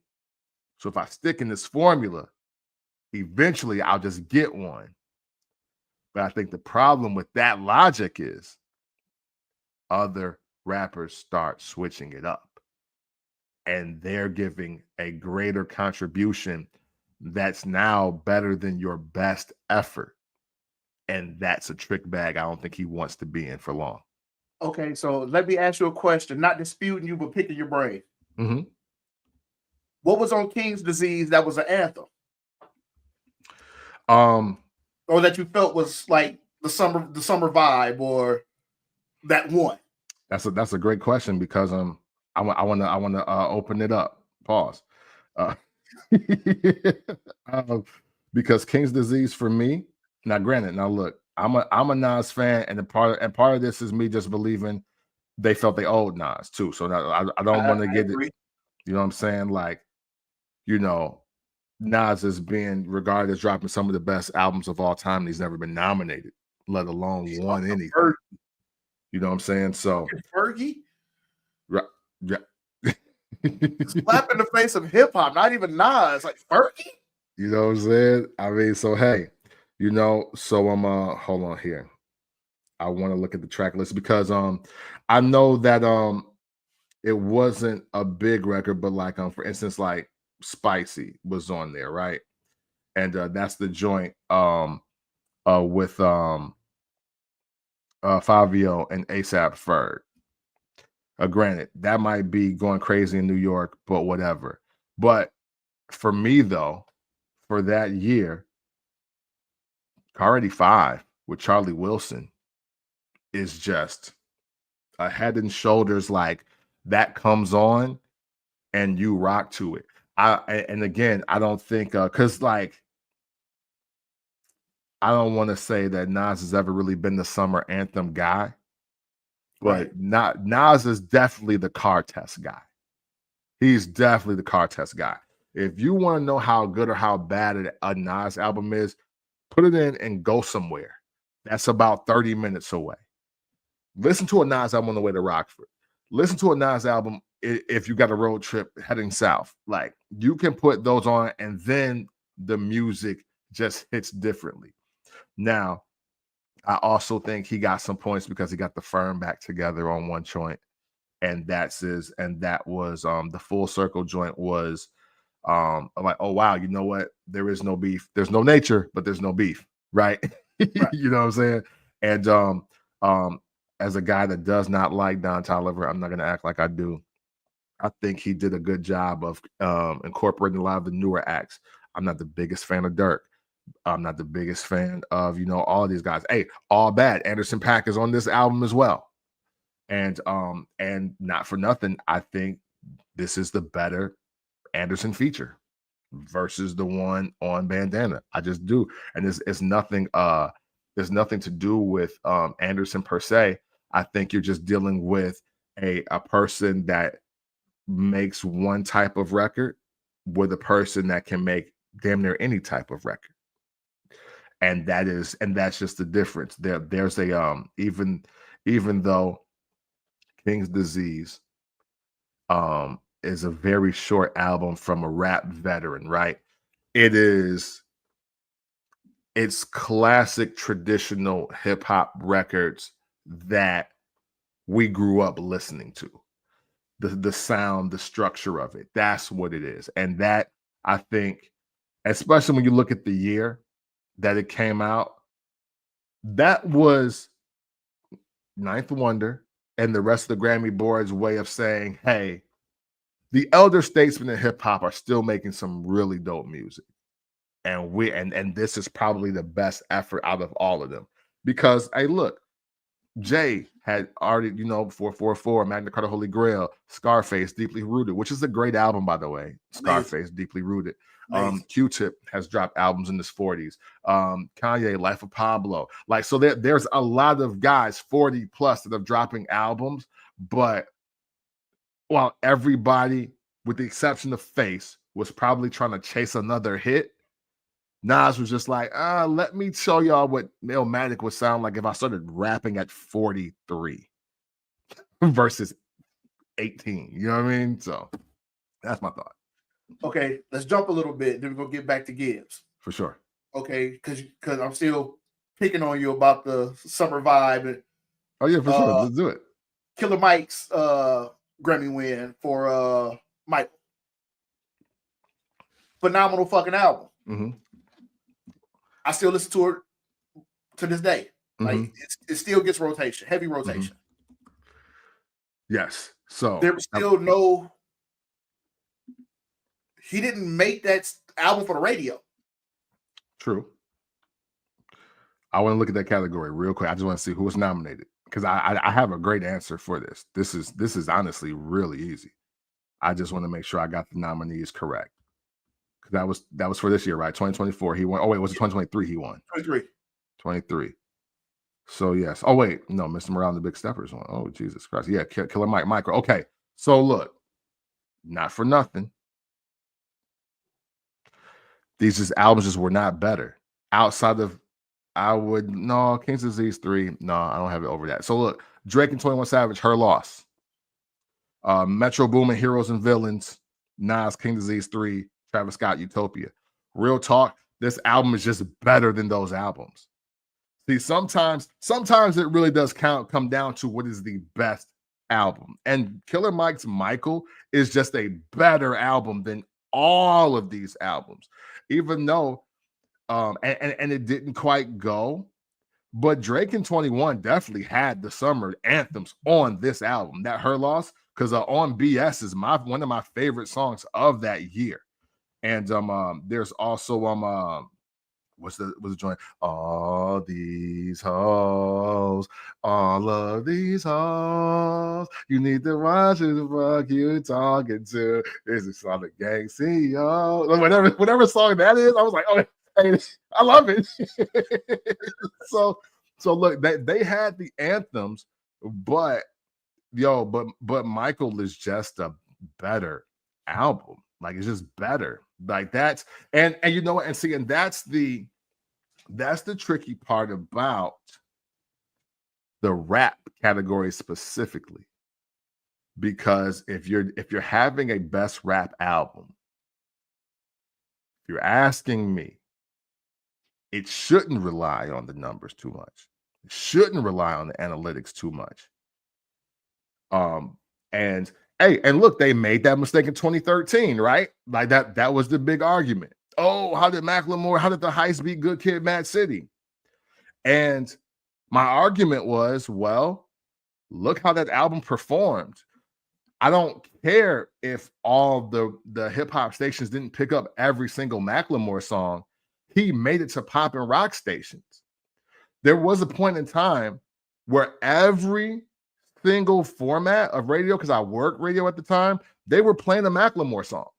So if I stick in this formula, eventually I'll just get one. But I think the problem with that logic is other rappers start switching it up. And they're giving a greater contribution that's now better than your best effort. And that's a trick bag I don't think he wants to be in for long. Okay, so let me ask you a question, not disputing you, but picking your brain. Mm-hmm. What was on King's Disease that was an anthem? Or that you felt was like the summer vibe, or that one? That's a great question, because I want to open it up. Pause. Because King's Disease for me. Now, granted, look, I'm a Nas fan, and part of this is me just believing they felt they owed Nas too. So now I don't want to get it. You know what I'm saying? Like, you know, Nas is being regarded as dropping some of the best albums of all time. And he's never been nominated, let alone won anything. You know what I'm saying? So Fergie, right, yeah. Slap in the face of hip hop, not even Nas, like Fergie. You know what I'm saying? I mean, so hey, you know, so I'm hold on here. I want to look at the track list because I know that it wasn't a big record, but like for instance, like Spicy was on there, right? And that's the joint with Fabio and ASAP Ferg. Granted, that might be going crazy in New York, but whatever. But for me, though, for that year, Already 5 with Charlie Wilson is just a head and shoulders, like that comes on and you rock to it. And again, I don't think because like I don't want to say that Nas has ever really been the summer anthem guy, but Nas is definitely the car test guy. He's definitely the car test guy. If you want to know how good or how bad a Nas album is, put it in and go somewhere. That's about 30 minutes away. Listen to a Nas album on the way to Rockford. Listen to a Nas album if you got a road trip heading south. Like, you can put those on and then the music just hits differently. Now, I also think he got some points because he got the firm back together on one joint. And that was the Full Circle joint was I'm like, oh wow, you know what? There is no beef. There's no nature, but there's no beef, right? You know what I'm saying? And as a guy that does not like Don Toliver, I'm not gonna act like I do. I think he did a good job of incorporating a lot of the newer acts. I'm not the biggest fan of Dirk. I'm not the biggest fan of, you know, all of these guys. Hey, all bad. Anderson .Paak is on this album as well. And not for nothing, I think this is the better Anderson feature versus the one on Bandana. I just do. And it's nothing there's nothing to do with Anderson per se. I think you're just dealing with a person that makes one type of record with a person that can make damn near any type of record. And that's just the difference. There's a even though King's Disease is a very short album from a rap veteran, right? It's classic traditional hip hop records that we grew up listening to. The sound, the structure of it. That's what it is. And that, I think, especially when you look at the year that it came out, that was Ninth Wonder and the rest of the Grammy board's way of saying, hey, the elder statesmen in hip hop are still making some really dope music. And and this is probably the best effort out of all of them. Because, hey, look, Jay had already, 444, Magna Carta Holy Grail, Scarface, Deeply Rooted, which is a great album, by the way. Scarface, Deeply Rooted. Q-Tip has dropped albums in his 40s. Kanye, Life of Pablo. Like, so there's a lot of guys 40 plus that are dropping albums, but while everybody, with the exception of Face, was probably trying to chase another hit, Nas was just like, let me show y'all what Illmatic would sound like if I started rapping at 43 versus 18. You know what I mean? So that's my thought. Okay, let's jump a little bit. Then we're going to get back to Gibbs. For sure. Okay, because I'm still picking on you about the summer vibe. Oh, yeah, for sure. Let's do it. Killer Mike's Grammy win for Michael. Phenomenal fucking album. Mm-hmm. I still listen to it to this day. Like it still gets rotation, heavy rotation. Yes. So there was still he didn't make that album for the radio. True. I want to look at that category real quick. I just want to see who was nominated because I have a great answer for this. This is honestly really easy. I just want to make sure I got the nominees correct. That was for this year, right? 2024. He won. Oh, wait, was it 2023 he won? 23. So, yes. Oh, wait. No, Mr. Morale and the Big Steppers won. Oh, Jesus Christ. Yeah, Killer Mike, Micro. Okay. So, look. Not for nothing. These albums just were not better. Outside of, King's Disease 3. No, I don't have it over that. So, look. Drake and 21 Savage, Her Loss. Metro Boomin, Heroes and Villains. Nas, King Disease 3. Travis Scott, Utopia. Real talk, this album is just better than those albums. See, sometimes it really does come down to what is the best album. And Killer Mike's Michael is just a better album than all of these albums. Even though, and it didn't quite go, but Drake and 21 definitely had the summer anthems on this album. That Her Loss, because On BS is one of my favorite songs of that year. And there's also what's the joint? All these hoes, all of these hoes, you need to watch who the fuck you talking to. This is on the gang CEO. Whatever song that is, I was like, oh, hey, I love it. So look, they had the anthems, but Michael is just a better album. Like, it's just better. Like, that's and you know what? And see, and that's the tricky part about the rap category specifically. Because if you're having a best rap album, if you're asking me, it shouldn't rely on the numbers too much. It shouldn't rely on the analytics too much. And hey, and look, they made that mistake in 2013, right? Like that was the big argument. Oh, how did the Heist beat Good Kid, Mad City? And my argument was, well, look how that album performed. I don't care if all the hip hop stations didn't pick up every single Macklemore song. He made it to pop and rock stations. There was a point in time where every single format of radio, because I worked radio at the time, they were playing a Macklemore song.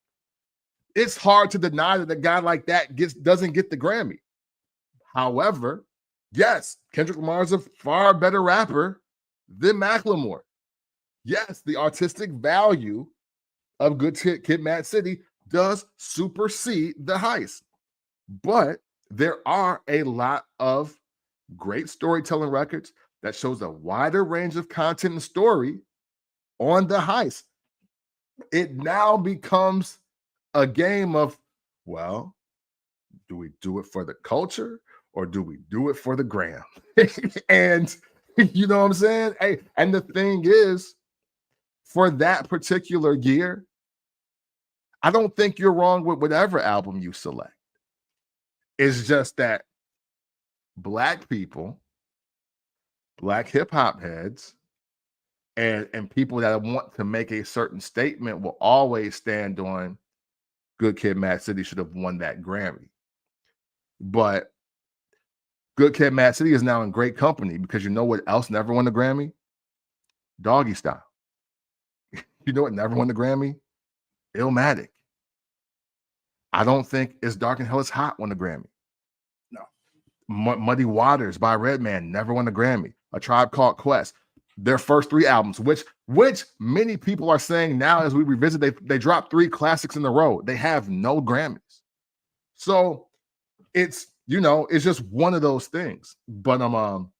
It's hard to deny that a guy like that doesn't get the Grammy. However, yes, Kendrick Lamar is a far better rapper than Macklemore. Yes, the artistic value of Good Kid, Mad City does supersede the Heist. But there are a lot of great storytelling records that shows a wider range of content and story on the heist. It now becomes a game of, well, do we do it for the culture or do we do it for the gram? And you know what I'm saying? Hey, and the thing is, for that particular year, I don't think you're wrong with whatever album you select. It's just that Black people, Black hip hop heads, and people that want to make a certain statement will always stand on Good Kid, Mad City should have won that Grammy. But Good Kid, Mad City is now in great company because you know what else never won the Grammy? Doggy Style. You know what never won the Grammy? Illmatic. I don't think It's Dark and Hell Is Hot won the Grammy. No. Muddy Waters by Redman never won the Grammy. A Tribe Called Quest. Their first 3 albums, which many people are saying now as we revisit, they dropped 3 classics in a row. They have no Grammys. So it's, it's just one of those things. But Michael,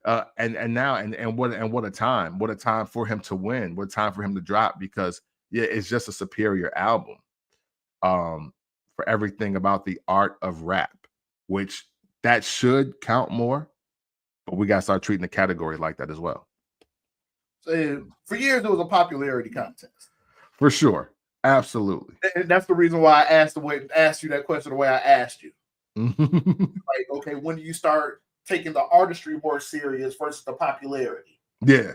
and what a time for him to win, what a time for him to drop, because it's just a superior album for everything about the art of rap, which that should count more, but we gotta start treating the category like that as well. So for years it was a popularity contest. For sure. Absolutely. And that's the reason why I asked you that question the way I asked you. Like, okay, when do you start taking the artistry more serious versus the popularity? Yeah,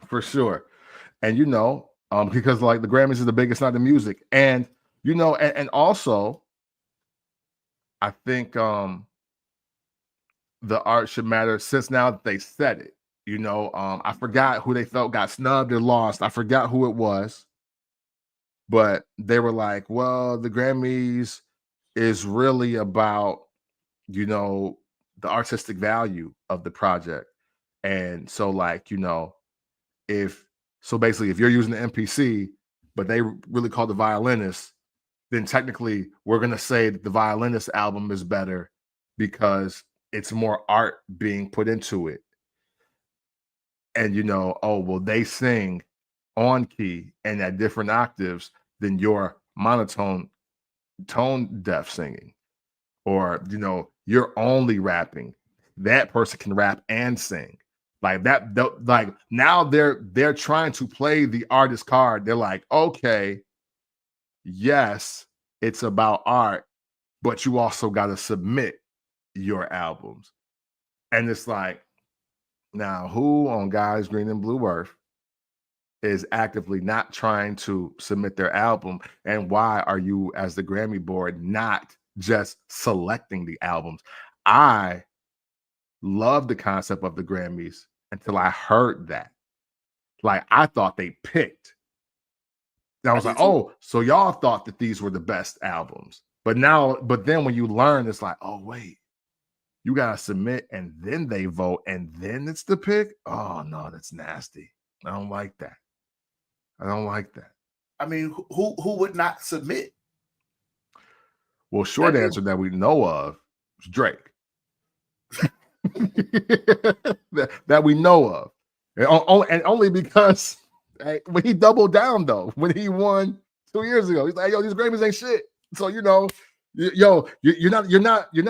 for sure. And because like the Grammys is the biggest night of music. And and also I think the art should matter, since now that they said it. I forgot who they felt got snubbed or lost. I forgot who it was. But they were like, well, the Grammys is really about, the artistic value of the project. And so if you're using the MPC, but they really call the violinist, then technically we're going to say that the violinist album is better because it's more art being put into it. And they sing on key and at different octaves than your monotone, tone deaf singing. Or you're only rapping. That person can rap and sing. Like that, like now they're trying to play the artist card. They're like, okay, yes, it's about art, but you also got to submit your albums. And it's like, now who on Guys Green and Blue Earth is actively not trying to submit their album? And why are you, as the Grammy board, not just selecting the albums? I love the concept of the Grammys until I heard that. Like, I thought they picked. And I was like, oh, so y'all thought that these were the best albums. But then when you learn, it's like, oh, wait, you got to submit and then they vote and then it's the pick. Oh, no, that's nasty. I don't like that. I mean, who would not submit? Well, short answer that we know of is Drake. that we know of. And only because when he doubled down, though, when he won 2 years ago, he's like, yo, these Grammys ain't shit. So, you're not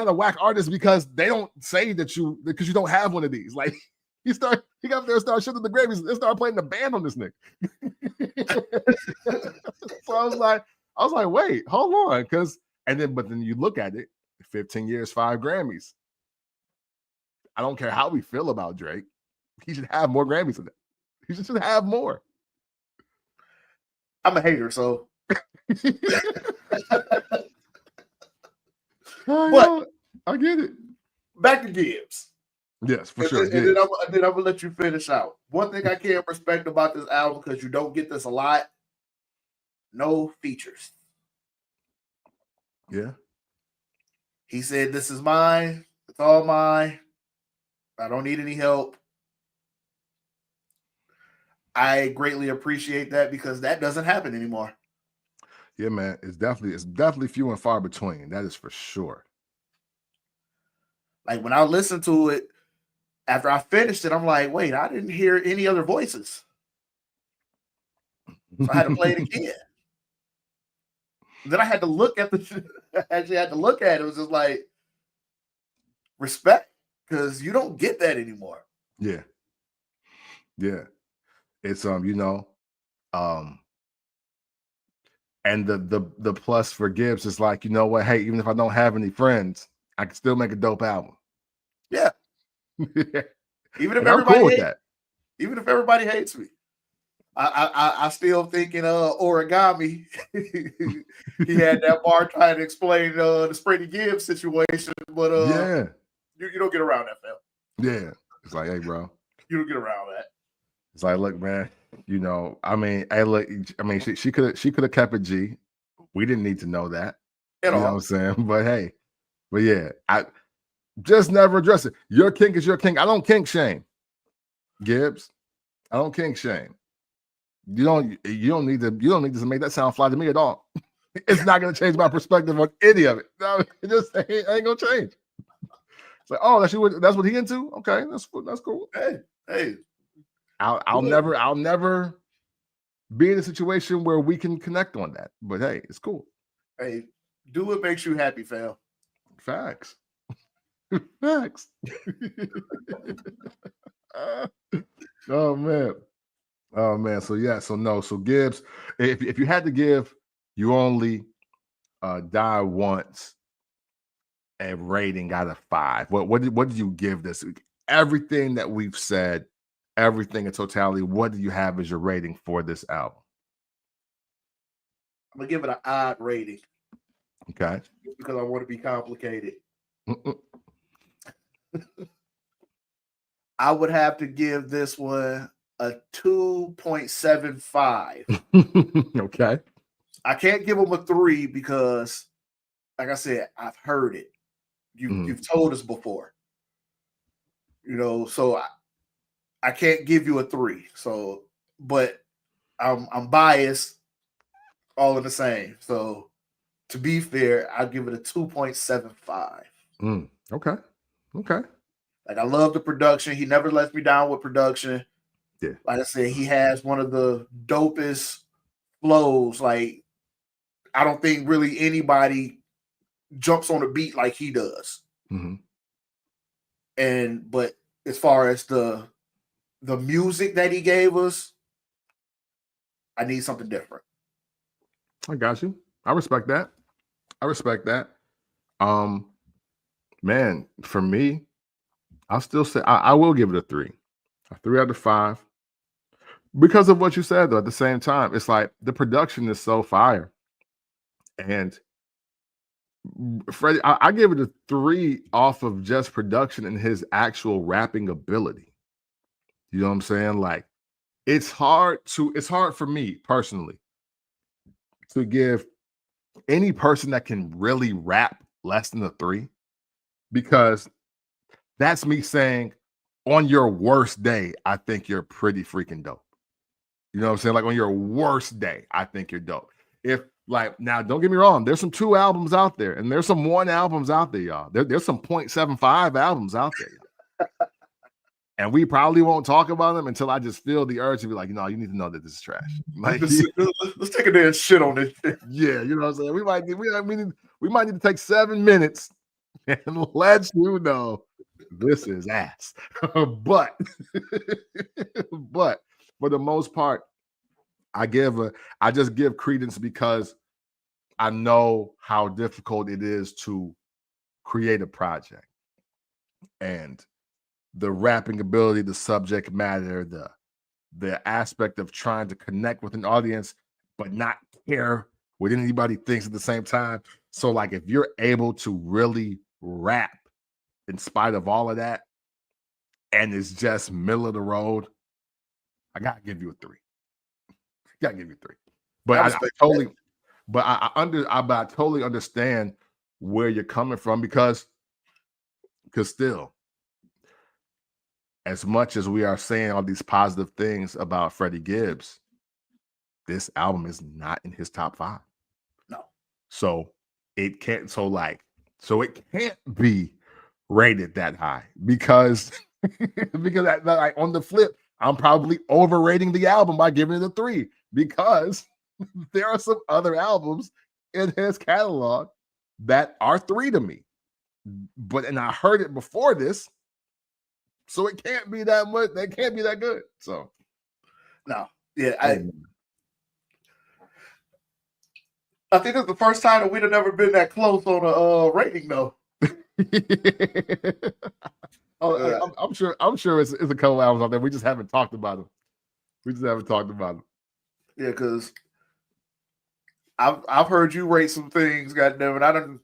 a whack artist because they don't say because you don't have one of these. Like, he got up there and started shooting the Grammys and started playing the band on this nigga. So I was like, wait, hold on. But then you look at it, 15 years, 5 Grammys. I don't care how we feel about Drake. He should have more Grammys than that. He should have more. I'm a hater, so. But I get it. Back to Gibbs. Yes, for sure. And then I'm gonna let you finish out. One thing I can't respect about this album, because you don't get this a lot, no features. Yeah. He said, this is mine. It's all mine. I don't need any help. I greatly appreciate that because that doesn't happen anymore. Yeah, man. It's definitely few and far between. That is for sure. Like when I listened to it after I finished it, I'm like, wait, I didn't hear any other voices. So I had to play it again. Then I had to look at I actually had to look at it. It was just like respect, because you don't get that anymore. Yeah. Yeah. It's and the plus for Gibbs is like, you know what? Hey, even if I don't have any friends, I can still make a dope album. Yeah. Yeah. Even if And I'm cool with everybody that. even if everybody hates me. I still thinking Origami. He had that bar trying to explain the Freddie Gibbs situation, but Yeah. you don't get around that, fam. Yeah. It's like, hey, bro. You don't get around that. It's like, look, man, I mean, hey, look, I mean, she could have kept it G. We didn't need to know that. At You know what all. I'm saying? But hey, yeah, I just never address it. Your kink is your kink. I don't kink shame. Gibbs. I don't kink shame. You don't need to make that sound fly to me at all. It's not gonna change my perspective on any of it. No, it just ain't gonna change. It's like, oh, that's what he into? Okay, that's cool. Hey. I'll never be in a situation where we can connect on that. But hey, it's cool. Hey, do what makes you happy, fam. Facts. Facts. Oh man. Oh man. So yeah, so Gibbs, if you had to give You Only Die Once a rating out of 5, what did you give this? Everything that we've said, everything in totality, what do you have as your rating for this album? I'm gonna give it an odd rating. Okay. Because I want to be complicated. I would have to give this one a 2.75. Okay. I can't give them a 3 because, like I said, I've heard it. You've told us before. So I can't give you a 3. So, but I'm biased all in the same. So to be fair, I'll give it a 2.75. Okay. Like I love the production. He never lets me down with production. Yeah. Like I said, he has one of the dopest flows. Like I don't think really anybody jumps on a beat like he does. But as far as the music that he gave us, I need something different. I got you. I respect that. Man, for me, I'll still say I will give it a 3. A 3 out of 5. Because of what you said, though, at the same time, it's like the production is so fire. And Freddie, I give it a 3 off of just production and his actual rapping ability. You know what I'm saying? Like, it's hard for me personally to give any person that can really rap less than a 3, because that's me saying on your worst day, I think you're pretty freaking dope. You know what I'm saying? Like on your worst day, I think you're dope. Now, don't get me wrong, there's some 2 albums out there, and there's some 1 albums out there, y'all. There's some 0.75 albums out there, y'all. And we probably won't talk about them until I just feel the urge to be like, you need to know that this is trash. Like, let's take a damn shit on this shit. Yeah, you know what I'm saying? We might need to take 7 minutes and let you know this is ass. but for the most part, I just give credence because I know how difficult it is to create a project, and the rapping ability, the subject matter, the aspect of trying to connect with an audience, but not care what anybody thinks at the same time. So, like, if you're able to really rap in spite of all of that, and it's just middle of the road, I gotta give you a 3. Gotta give you 3. But I totally understand where you're coming from, because still, as much as we are saying all these positive things about Freddie Gibbs, this album is not in his top 5. So it can't be rated that high because like on the flip, I'm probably overrating the album by giving it a 3 because there are some other albums in his catalog that are 3 to me. And I heard it before this, so it can't be that much. That can't be that good. So no, yeah, I think it's the first time that we'd have never been that close on a rating, though. I'm sure it's a couple albums out there. We just haven't talked about them. Yeah, because I've heard you rate some things, goddamn it. I don't.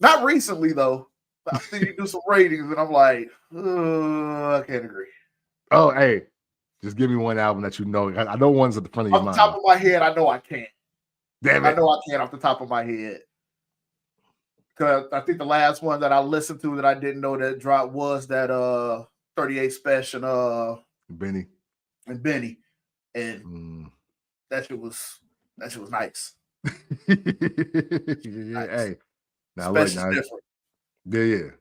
Not recently though. I've seen you do some ratings, and I'm like, I can't agree. Oh, hey, just give me one album that you know. I know one's at the front of your mind. Off the top of my head, I know I can't. Damn it. I know I can't off the top of my head. Because I think the last one that I listened to that I didn't know that dropped was that 38 Special Benny. And that shit was nice. Nice. Hey. Now look, different.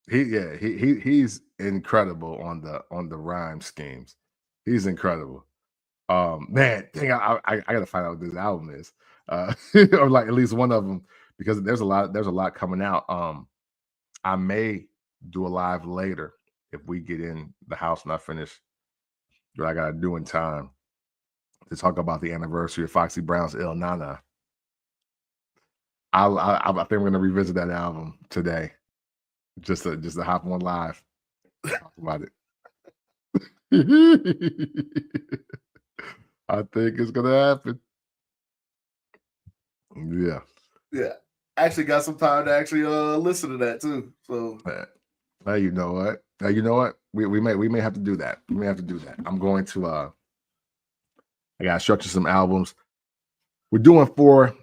He's incredible on the rhyme schemes. He's incredible. Man, dang, I gotta find out what this album is. Or like at least one of them, because there's a lot coming out. I may do a live later if we get in the house and I finish what I gotta do in time to talk about the anniversary of Foxy Brown's Il Nana. I think we're gonna revisit that album today, just to hop on live, talk about it. I think it's gonna happen. Yeah. I actually got some time to actually listen to that too. So now you know what? We may have to do that. I'm going to I gotta structure some albums. We're doing 5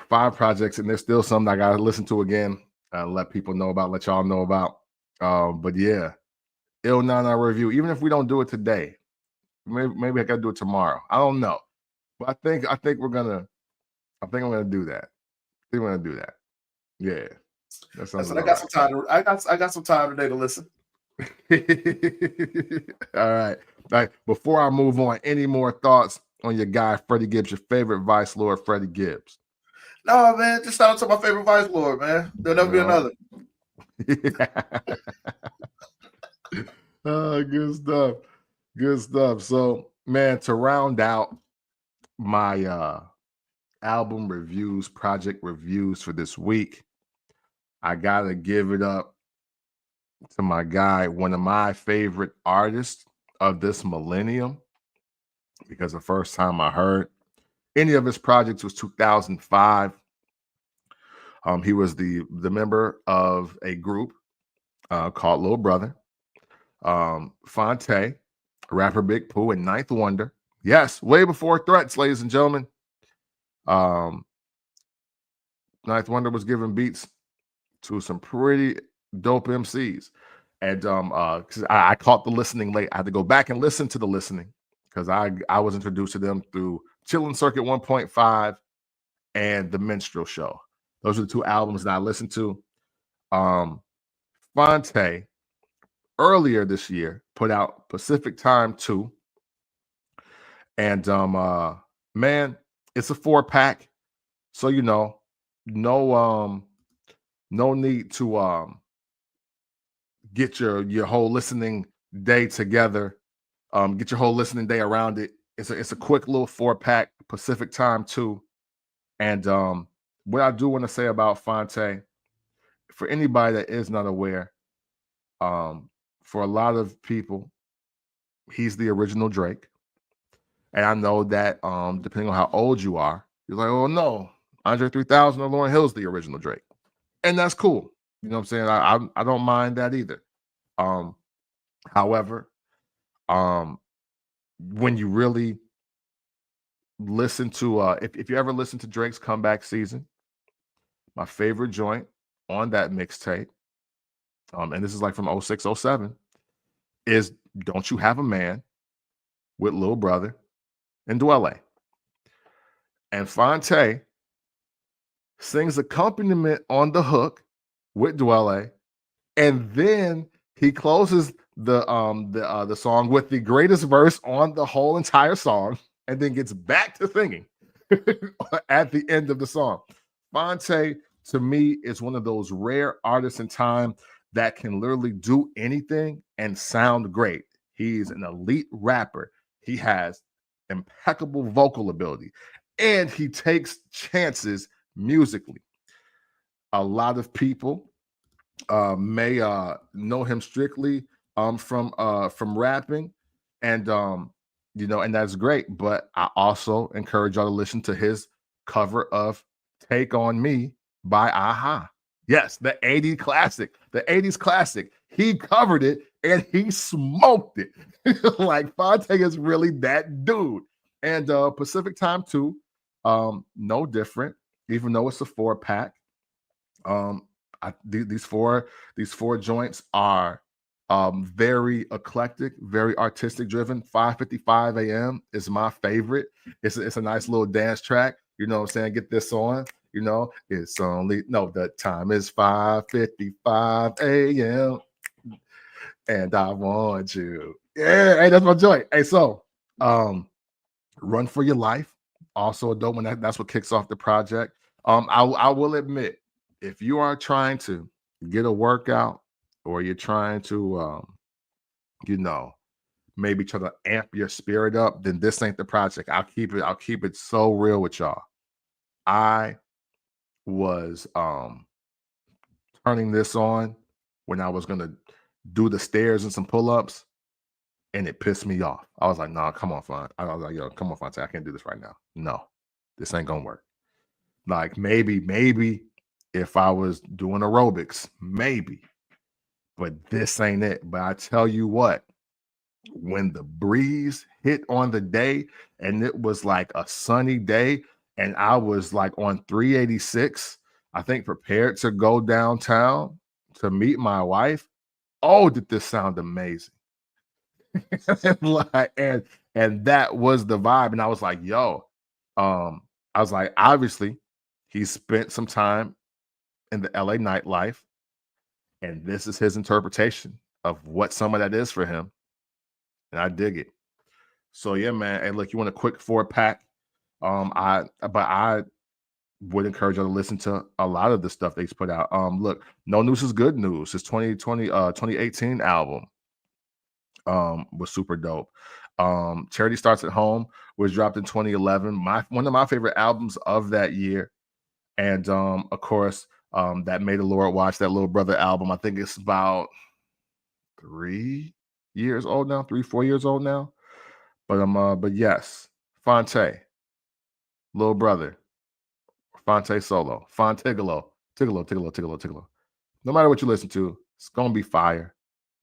projects, and there's still some that I gotta listen to again, let y'all know about. But yeah, Il Nana review. Even if we don't do it today, maybe I gotta do it tomorrow. I don't know, but I think I'm gonna do that. I think we're gonna do that. Yeah, I got some time. I got some time today to listen. All right. Before I move on, any more thoughts on your guy Freddie Gibbs, your favorite Vice Lord, Freddie Gibbs? No, man, just shout out to my favorite Vice Lord, man. There'll never be another. Good stuff. So, man, to round out my album reviews, project reviews for this week, I gotta give it up to my guy, one of my favorite artists of this millennium, because the first time I heard any of his projects was 2005. He was the member of a group called Little Brother, Phonte, rapper Big Pooh, and Ninth Wonder. Yes, way before Threats, ladies and gentlemen. Ninth Wonder was giving beats to some pretty dope MCs. And because I caught the listening late. I had to go back and listen to the listening because I was introduced to them through Chillin' Circuit 1.5 and The Minstrel Show. Those are the 2 albums that I listened to. Phonte earlier this year put out Pacific Time 2. And man, it's a 4-pack. So no need to get your whole listening day together. Get your whole listening day around it. It's a quick little 4-pack, Pacific Time 2. And what I do want to say about Phonte, for anybody that is not aware, for a lot of people, he's the original Drake. And I know that depending on how old you are, you're like, oh no, Andre 3000 or Lauryn Hill's the original Drake. And that's cool. You know what I'm saying? I don't mind that either. However, when you really listen to if you ever listen to Drake's Comeback Season, my favorite joint on that mixtape, and this is like from 06, 07, is Don't You Have a Man with Lil Brother and Dwelle. And Phonte sings accompaniment on the hook with Dwelle, and then he closes the song with the greatest verse on the whole entire song, and then gets back to singing at the end of the song. Phonte, to me, is one of those rare artists in time that can literally do anything and sound great. He's an elite rapper. He has impeccable vocal ability, and he takes chances musically. A lot of people may know him strictly from rapping, and and that's great. But I also encourage y'all to listen to his cover of "Take on Me" by Aha. Yes, the 80s classic. The 80s classic. He covered it and he smoked it. Like Phonte is really that dude. And Pacific Time 2, no different, even though it's a 4-pack. These four joints are very eclectic, very artistic driven. 5:55 a.m. is my favorite. It's a nice little dance track. You know what I'm saying? Get this on. You know, it's only the time is 5:55 a.m. and I want you. Yeah, hey, that's my joint. Hey, so Run for Your Life. Also a dope one. That's what kicks off the project. I will admit, if you are trying to get a workout or you're trying to maybe try to amp your spirit up, then this ain't the project. I'll keep it so real with y'all. I was turning this on when I was gonna do the stairs and some pull-ups, and it pissed me off. I was like, nah, come on, Phonte. I was like, yo, come on, Phonte. I can't do this right now. No, this ain't gonna work. Like maybe if I was doing aerobics, maybe, but this ain't it. But I tell you what, when the breeze hit on the day and it was like a sunny day and I was like on 386, I think prepared to go downtown to meet my wife. Oh, did this sound amazing. and that was the vibe. And I was like, yo, I was like, obviously, he spent some time in the LA nightlife, and this is his interpretation of what some of that is for him. And I dig it. So yeah, man. Hey, look, you want a quick 4-pack? I would encourage you to listen to a lot of the stuff that he's put out. Look, No News is Good News. His 2018 album was super dope. Charity Starts at Home was dropped in 2011. One of my favorite albums of that year. And of course, that Made the Lord Watch, that Little Brother album. I think it's about 3 years old now, 4 years old now. But yes, Phonte, Little Brother, Phonte Solo, Phontigalo, Tigalo. No matter what you listen to, it's gonna be fire.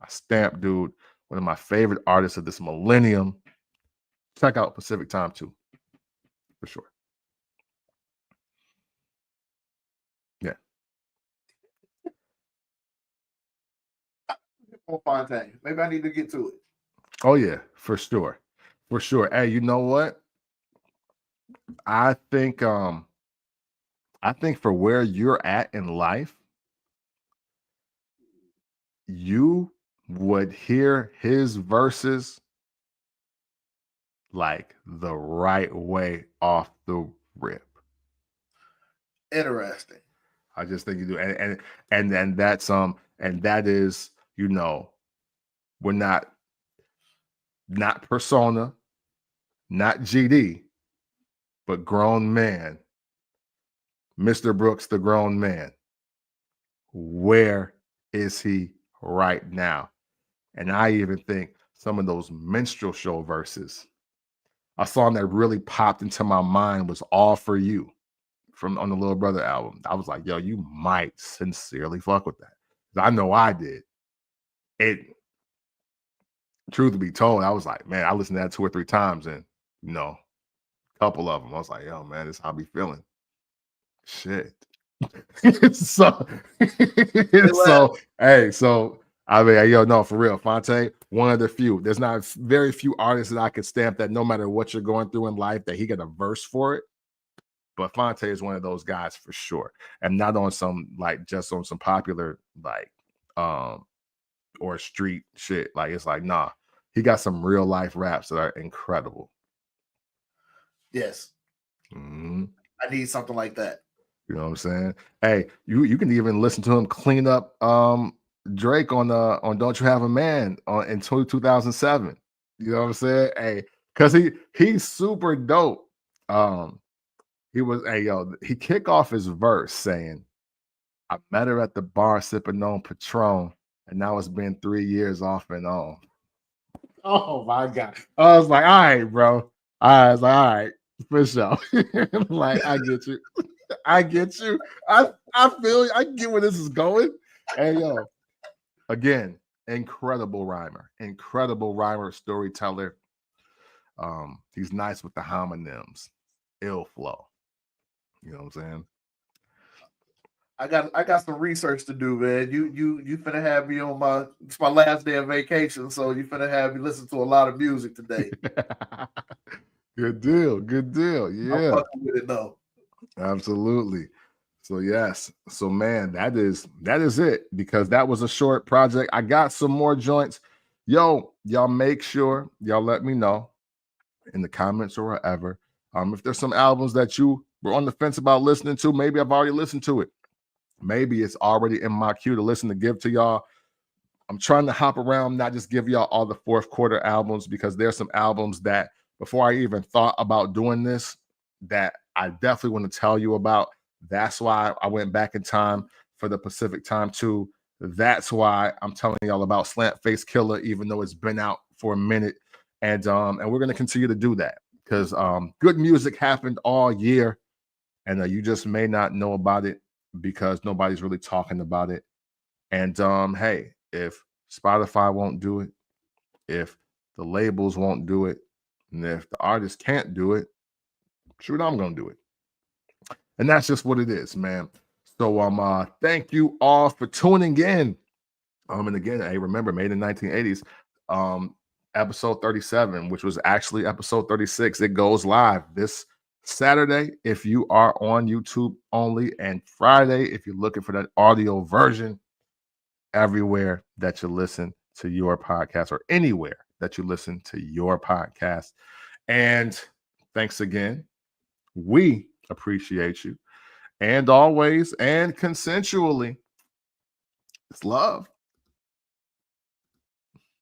A stamp dude, one of my favorite artists of this millennium. Check out Pacific Time 2, for sure. Yeah. On Phonte. Maybe I need to get to it. Oh yeah, for sure. For sure. Hey, you know what? I think for where you're at in life, you would hear his verses like the right way off the rip. Interesting. I just think you do. And that's and that is, we're not persona, not GD, but grown man. Mr. Brooks, the grown man. Where is he right now? And I even think some of those minstrel show verses, a song that really popped into my mind was All For You on the Little Brother album. I was like, yo, you might sincerely fuck with that. I know I did. Truth to be told, I was like, man, I listened to that 2 or 3 times, and a couple of them, I was like, yo, man, this is how I be feeling. Shit. so I mean, yo, no, for real, Phonte, one of the few. There's not very few artists that I could stamp that no matter what you're going through in life, that he got a verse for it. But Phonte is one of those guys for sure. And not on some like just on some popular like or street shit. Like it's like, nah, he got some real life raps that are incredible. Yes. Mm-hmm. I need something like that. You know what I'm saying? Hey, you can even listen to him clean up Drake on Don't You Have a Man in 2007. You know what I'm saying? Hey, because he's super dope. He kick off his verse saying, I met her at the bar sipping on Patron, and now it's been 3 years off and on. Oh my God. I was like, all right, bro. I was like, all right, for sure. Like, I get you. I get you. I feel you. I get where this is going. And yo, again, incredible rhymer, storyteller. He's nice with the homonyms, ill flow. You know what I'm saying? I got some research to do, man. You finna have me on it's my last day of vacation, so you finna have me listen to a lot of music today. Good deal. Yeah. I'm fucking with it though. Absolutely. So yes. So man, that is it, because that was a short project. I got some more joints. Yo, y'all make sure y'all let me know in the comments or wherever. If there's some albums that you were on the fence about listening to, maybe I've already listened to it. Maybe it's already in my queue to listen to give to y'all. I'm trying to hop around, not just give y'all all the fourth quarter albums, because there's some albums that before I even thought about doing this, that I definitely want to tell you about. That's why I went back in time for the Pacific Time 2. That's why I'm telling y'all about Slant Face Killah, even though it's been out for a minute. And we're going to continue to do that because good music happened all year, and you just may not know about it because nobody's really talking about it. And hey, if Spotify won't do it, if the labels won't do it, and if the artist can't do it, shoot, I'm gonna do it. And that's just what it is, man. So thank you all for tuning in. And again, hey, remember, made in 1980s, episode 37, which was actually episode 36. It goes live this Saturday if you are on YouTube only, and Friday if you're looking for that audio version, everywhere that you listen to your podcast or anywhere that you listen to your podcast. And thanks again. We appreciate you. And always and consensually, it's love.